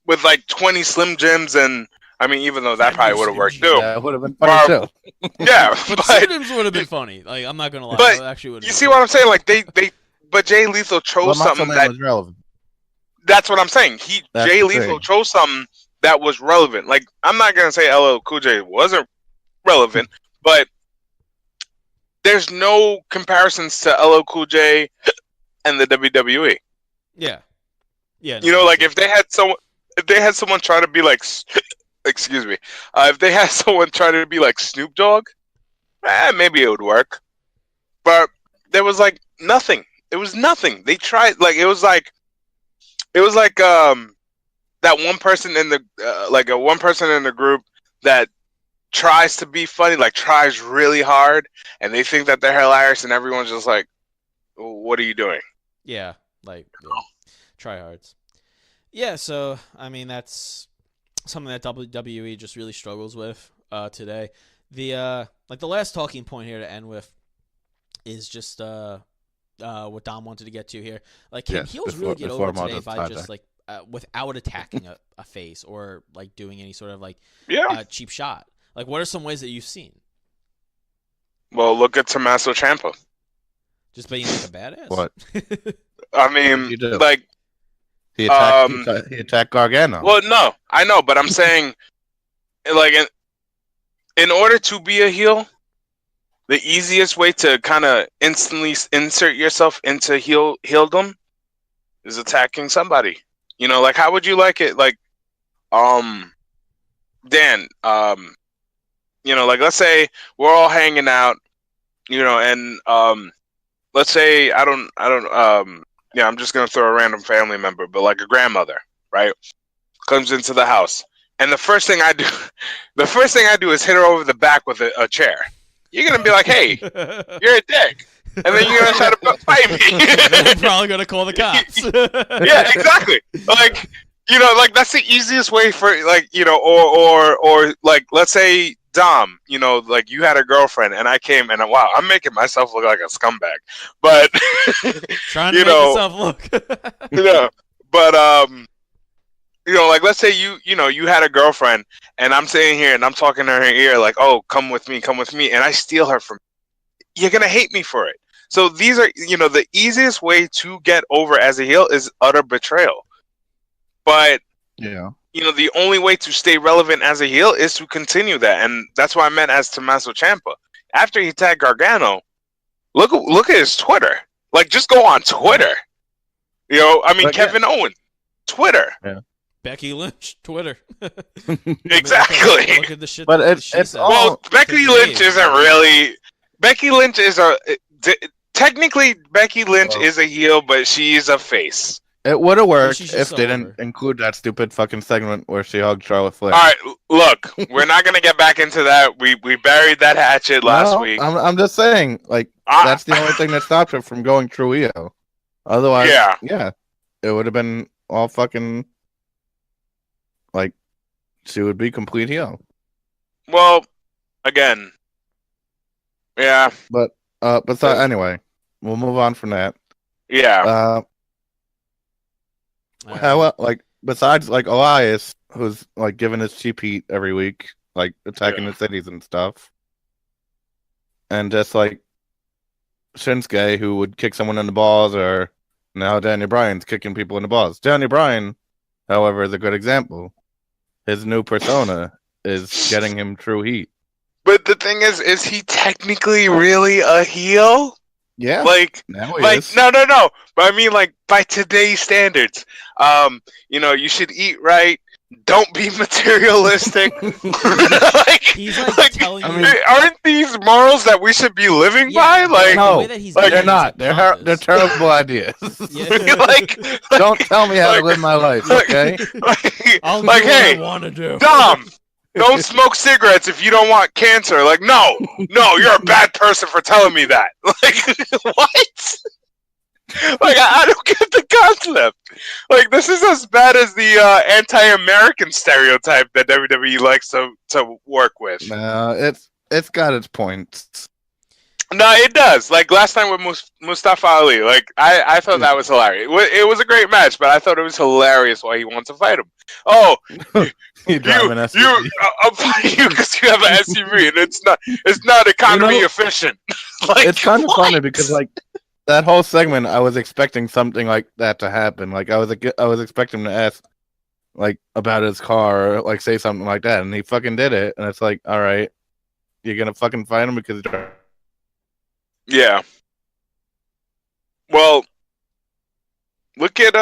[SPEAKER 3] with like 20 Slim Jims, and I mean, even though that probably would have worked too.
[SPEAKER 4] Yeah, it would have been funny too.
[SPEAKER 3] Yeah,
[SPEAKER 2] but Slim Jims would have been funny. Like I'm not gonna lie,
[SPEAKER 3] but
[SPEAKER 2] actually
[SPEAKER 3] you see what I'm saying? Like but Jay Lethal chose something that
[SPEAKER 4] was relevant.
[SPEAKER 3] That's what I'm saying. Jay Lethal chose something that was relevant. Like I'm not gonna say LL Cool J wasn't relevant, but there's no comparisons to LL Cool J and the WWE.
[SPEAKER 2] Yeah. Yeah.
[SPEAKER 3] No, like if they had someone try to be like, excuse me, if they had someone try to be like Snoop Dogg, maybe it would work. But there was like nothing. It was nothing. They tried like it was like that one person in the one person in the group that tries to be funny, like tries really hard, and they think that they're hilarious, and everyone's just like, "What are you doing?"
[SPEAKER 2] Yeah, like tryhards. Yeah, so I mean that's something that WWE just really struggles with today. The the last talking point here to end with is just what Dom wanted to get to here. Like, can heels really get over today by just like without attacking a face or like doing any sort of like cheap shot? Like, what are some ways that you've seen?
[SPEAKER 3] Well, look at Tommaso Ciampa.
[SPEAKER 2] Just being like a badass.
[SPEAKER 4] What?
[SPEAKER 3] I mean, like
[SPEAKER 4] he attacked Gargano.
[SPEAKER 3] Well, no, I know, but I'm saying, like, in order to be a heel, the easiest way to kind of instantly insert yourself into heeldom is attacking somebody. Like, how would you like it? Like, Dan, like, let's say we're all hanging out, and let's say I'm just gonna throw a random family member, but like a grandmother, right, comes into the house, and the first thing I do is hit her over the back with a chair. You're gonna be like, "Hey, you're a dick," and then you're gonna try to fight me.
[SPEAKER 2] You're probably gonna call the cops.
[SPEAKER 3] Yeah, exactly. Like, like that's the easiest way for like, or like let's say Dom, like you had a girlfriend and I came and wow, I'm making myself look like a scumbag, but
[SPEAKER 2] trying to make yourself look.
[SPEAKER 3] But like let's say you had a girlfriend and I'm sitting here and I'm talking to her ear like, oh, come with me, and I steal her from you. You're gonna hate me for it. So these are the easiest way to get over as a heel is utter betrayal. But the only way to stay relevant as a heel is to continue that, and that's what I meant as Tommaso Ciampa. After he tagged Gargano, look at his Twitter. Like, just go on Twitter. I mean, Kevin Owens, Twitter.
[SPEAKER 4] Yeah.
[SPEAKER 2] Becky Lynch, Twitter.
[SPEAKER 3] Exactly.
[SPEAKER 2] Look at the shit.
[SPEAKER 4] But it's
[SPEAKER 3] well, Becky Lynch isn't really. Becky Lynch is technically Becky Lynch is a heel, but she is a face.
[SPEAKER 4] It would have worked
[SPEAKER 2] she's
[SPEAKER 4] if
[SPEAKER 2] just so
[SPEAKER 4] they didn't
[SPEAKER 2] over.
[SPEAKER 4] include that stupid fucking segment where she hugged Charlotte Flair.
[SPEAKER 3] All right, look, we're not gonna get back into that. We buried that hatchet last
[SPEAKER 4] No,
[SPEAKER 3] week.
[SPEAKER 4] I'm just saying, like, that's the only thing that stopped her from going true EO. Otherwise, yeah, it would have been all fucking, like, she would be complete heel.
[SPEAKER 3] Well, again, yeah.
[SPEAKER 4] But anyway, we'll move on from that.
[SPEAKER 3] Yeah.
[SPEAKER 4] How, like, besides, like, Elias, who's, like, giving his cheap heat every week, like, attacking the cities and stuff, and just, like, Shinsuke, who would kick someone in the balls, or now Daniel Bryan's kicking people in the balls. Daniel Bryan, however, is a good example. His new persona is getting him true heat.
[SPEAKER 3] But the thing is he technically really a heel?
[SPEAKER 4] Yeah.
[SPEAKER 3] Like,
[SPEAKER 4] now he is.
[SPEAKER 3] no. But I mean, like, by today's standards, you should eat right. Don't be materialistic. Like,
[SPEAKER 2] he's like telling you.
[SPEAKER 3] Aren't these morals that we should be living by? Like,
[SPEAKER 2] the way that he's
[SPEAKER 4] like,
[SPEAKER 2] being
[SPEAKER 4] they're not. They're terrible ideas.
[SPEAKER 3] like,
[SPEAKER 4] don't tell me how to live my life, okay?
[SPEAKER 2] I'll do what I want to do.
[SPEAKER 3] Dom, don't smoke cigarettes if you don't want cancer. Like, no, you're a bad person for telling me that. Like, what? Like, I don't get the concept. Like, this is as bad as the anti-American stereotype that WWE likes to work with.
[SPEAKER 4] No, it's got its points.
[SPEAKER 3] No, it does. Like, last time with Mustafa Ali, like, I thought that was hilarious. It was a great match, but I thought it was hilarious why he wants to fight him. Oh,
[SPEAKER 4] you drive an SUV.
[SPEAKER 3] I'm fighting you because you have an SUV, and it's not economy efficient. Like,
[SPEAKER 4] it's kind of funny because, like, that whole segment, I was expecting something like that to happen. Like, I was expecting him to ask, like, about his car, or, like, say something like that, and he fucking did it. And it's like, all right, you're gonna fucking fight him because.
[SPEAKER 3] Yeah. Well, look at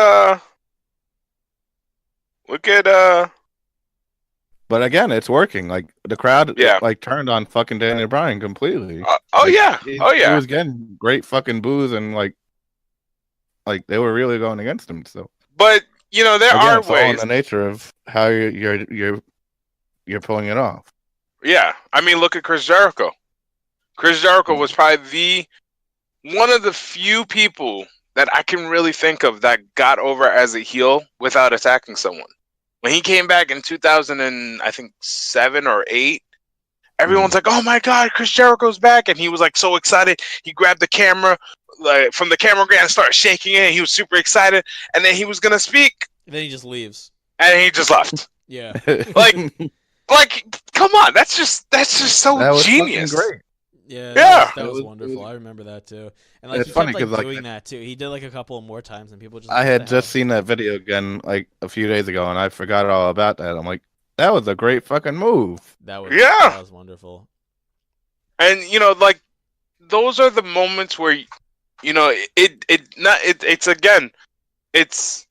[SPEAKER 4] But again, it's working. Like, the crowd,
[SPEAKER 3] Yeah.
[SPEAKER 4] like, turned on fucking Daniel Bryan completely.
[SPEAKER 3] He
[SPEAKER 4] was getting great fucking boos, and like they were really going against him. So,
[SPEAKER 3] but there
[SPEAKER 4] again,
[SPEAKER 3] are
[SPEAKER 4] it's all in
[SPEAKER 3] ways.
[SPEAKER 4] the nature of how you're pulling it off.
[SPEAKER 3] Yeah, I mean, look at Chris Jericho. Chris Jericho was probably one of the few people that I can really think of that got over as a heel without attacking someone. When he came back in 2007 or 8, everyone's like, "Oh my God, Chris Jericho's back!" And he was like so excited. He grabbed the camera, like, from the camera and started shaking it. He was super excited, and then he was gonna speak.
[SPEAKER 2] And then he just leaves.
[SPEAKER 3] And he just left.
[SPEAKER 2] Yeah.
[SPEAKER 3] Like, come on, that's just so
[SPEAKER 4] that was
[SPEAKER 3] genius.
[SPEAKER 4] Great.
[SPEAKER 2] Yeah,
[SPEAKER 3] Yeah.
[SPEAKER 2] that was wonderful. I remember that too. And like,
[SPEAKER 4] It's
[SPEAKER 2] he
[SPEAKER 4] funny
[SPEAKER 2] kept
[SPEAKER 4] 'cause,
[SPEAKER 2] like
[SPEAKER 4] like,
[SPEAKER 2] doing that too. He did like a couple more times, and people just.
[SPEAKER 4] I had just seen that video again like a few days ago, and I forgot all about that. I'm like, that was a great fucking move.
[SPEAKER 2] That was wonderful.
[SPEAKER 3] And like, those are the moments where it's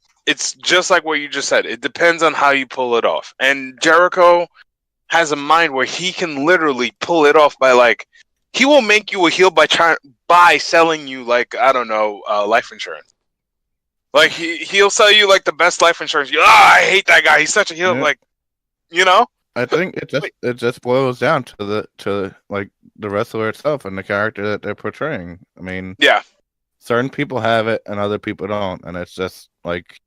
[SPEAKER 3] just like what you just said. It depends on how you pull it off. And Jericho has a mind where he can literally pull it off by, like, he will make you a heel by selling you, like, I don't know, life insurance. Like, he'll sell you like the best life insurance. I hate that guy. He's such a heel.
[SPEAKER 4] Yeah.
[SPEAKER 3] Like,
[SPEAKER 4] I think it just boils down to like the wrestler itself and the character that they're portraying. I mean,
[SPEAKER 3] yeah,
[SPEAKER 4] certain people have it and other people don't, and it's just like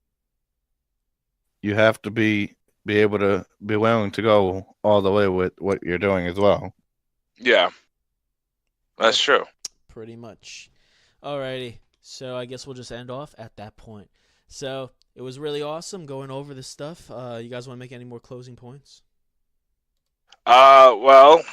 [SPEAKER 4] you have to be able to be willing to go all the way with what you're doing as well.
[SPEAKER 3] Yeah, that's true.
[SPEAKER 2] Pretty much. Alrighty, so I guess we'll just end off at that point. So it was really awesome going over this stuff. You guys want to make any more closing points?
[SPEAKER 3] Well,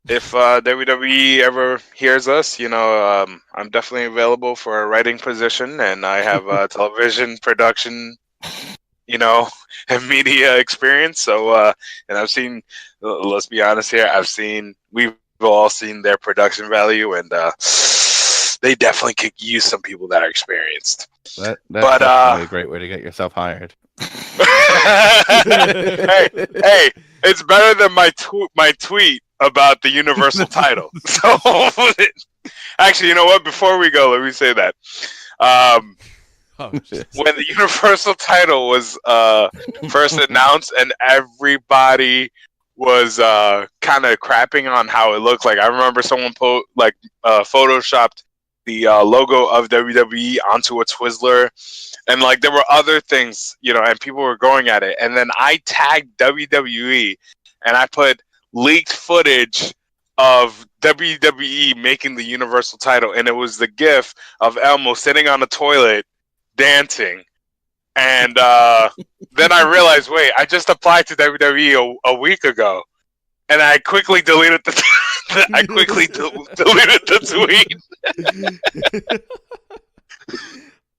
[SPEAKER 3] if WWE ever hears us, I'm definitely available for a writing position, and I have television production, and media experience. So, and I've seen, let's be honest here, we've all seen their production value, and they definitely could use some people that are experienced.
[SPEAKER 4] That's definitely a great way to get yourself hired.
[SPEAKER 3] hey, it's better than my tweet about the Universal title. So, actually, you know what? Before we go, let me say that. When the Universal title was first announced and everybody was kind of crapping on how it looked, like I remember someone photoshopped the logo of WWE onto a Twizzler, and like there were other things, and people were going at it, and then I tagged WWE and I put leaked footage of WWE making the Universal title, and it was the gif of Elmo sitting on a toilet dancing. And then I realized, wait, I just applied to WWE a week ago, and I quickly deleted the deleted the tweet.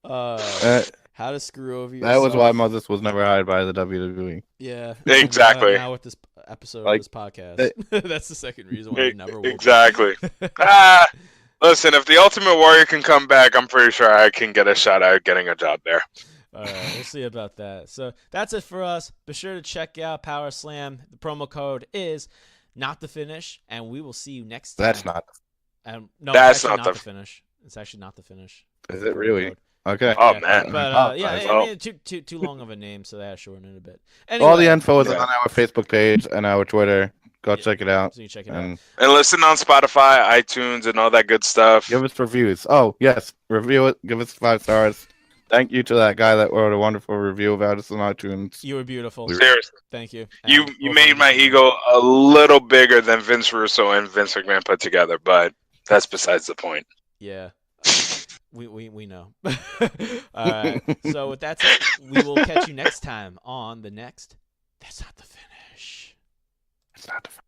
[SPEAKER 2] How to screw over
[SPEAKER 4] yourself. That was why Moses was never hired by the WWE.
[SPEAKER 2] Yeah,
[SPEAKER 3] exactly.
[SPEAKER 2] Now with this episode of this podcast, that's the second reason why you never will.
[SPEAKER 3] Exactly. Listen, if the Ultimate Warrior can come back, I'm pretty sure I can get a shot at getting a job there.
[SPEAKER 2] All right, we'll see about that. So that's it for us. Be sure to check out Power Slam. The promo code is not the finish, and we will see you next time.
[SPEAKER 4] That's not.
[SPEAKER 2] No, that's not the finish. It's actually not the finish.
[SPEAKER 4] Is it really?
[SPEAKER 2] Code.
[SPEAKER 4] Okay.
[SPEAKER 3] Oh man.
[SPEAKER 2] But I mean, too long of a name, so that shortened it a bit. Anyway,
[SPEAKER 4] all the info is on our Facebook page and our Twitter. Go check it out.
[SPEAKER 2] So you check it
[SPEAKER 3] out. And listen on Spotify, iTunes, and all that good stuff.
[SPEAKER 4] Give us reviews. Oh yes, review it. Give us 5 stars. Thank you to that guy that wrote a wonderful review about us on iTunes.
[SPEAKER 2] You were beautiful.
[SPEAKER 3] Seriously.
[SPEAKER 2] Thank you.
[SPEAKER 3] You made my ego a little bigger than Vince Russo and Vince McMahon put together, but that's besides the point.
[SPEAKER 2] Yeah. We know. All right. So with that said, we will catch you next time on the next. That's not the finish.
[SPEAKER 4] It's not the finish.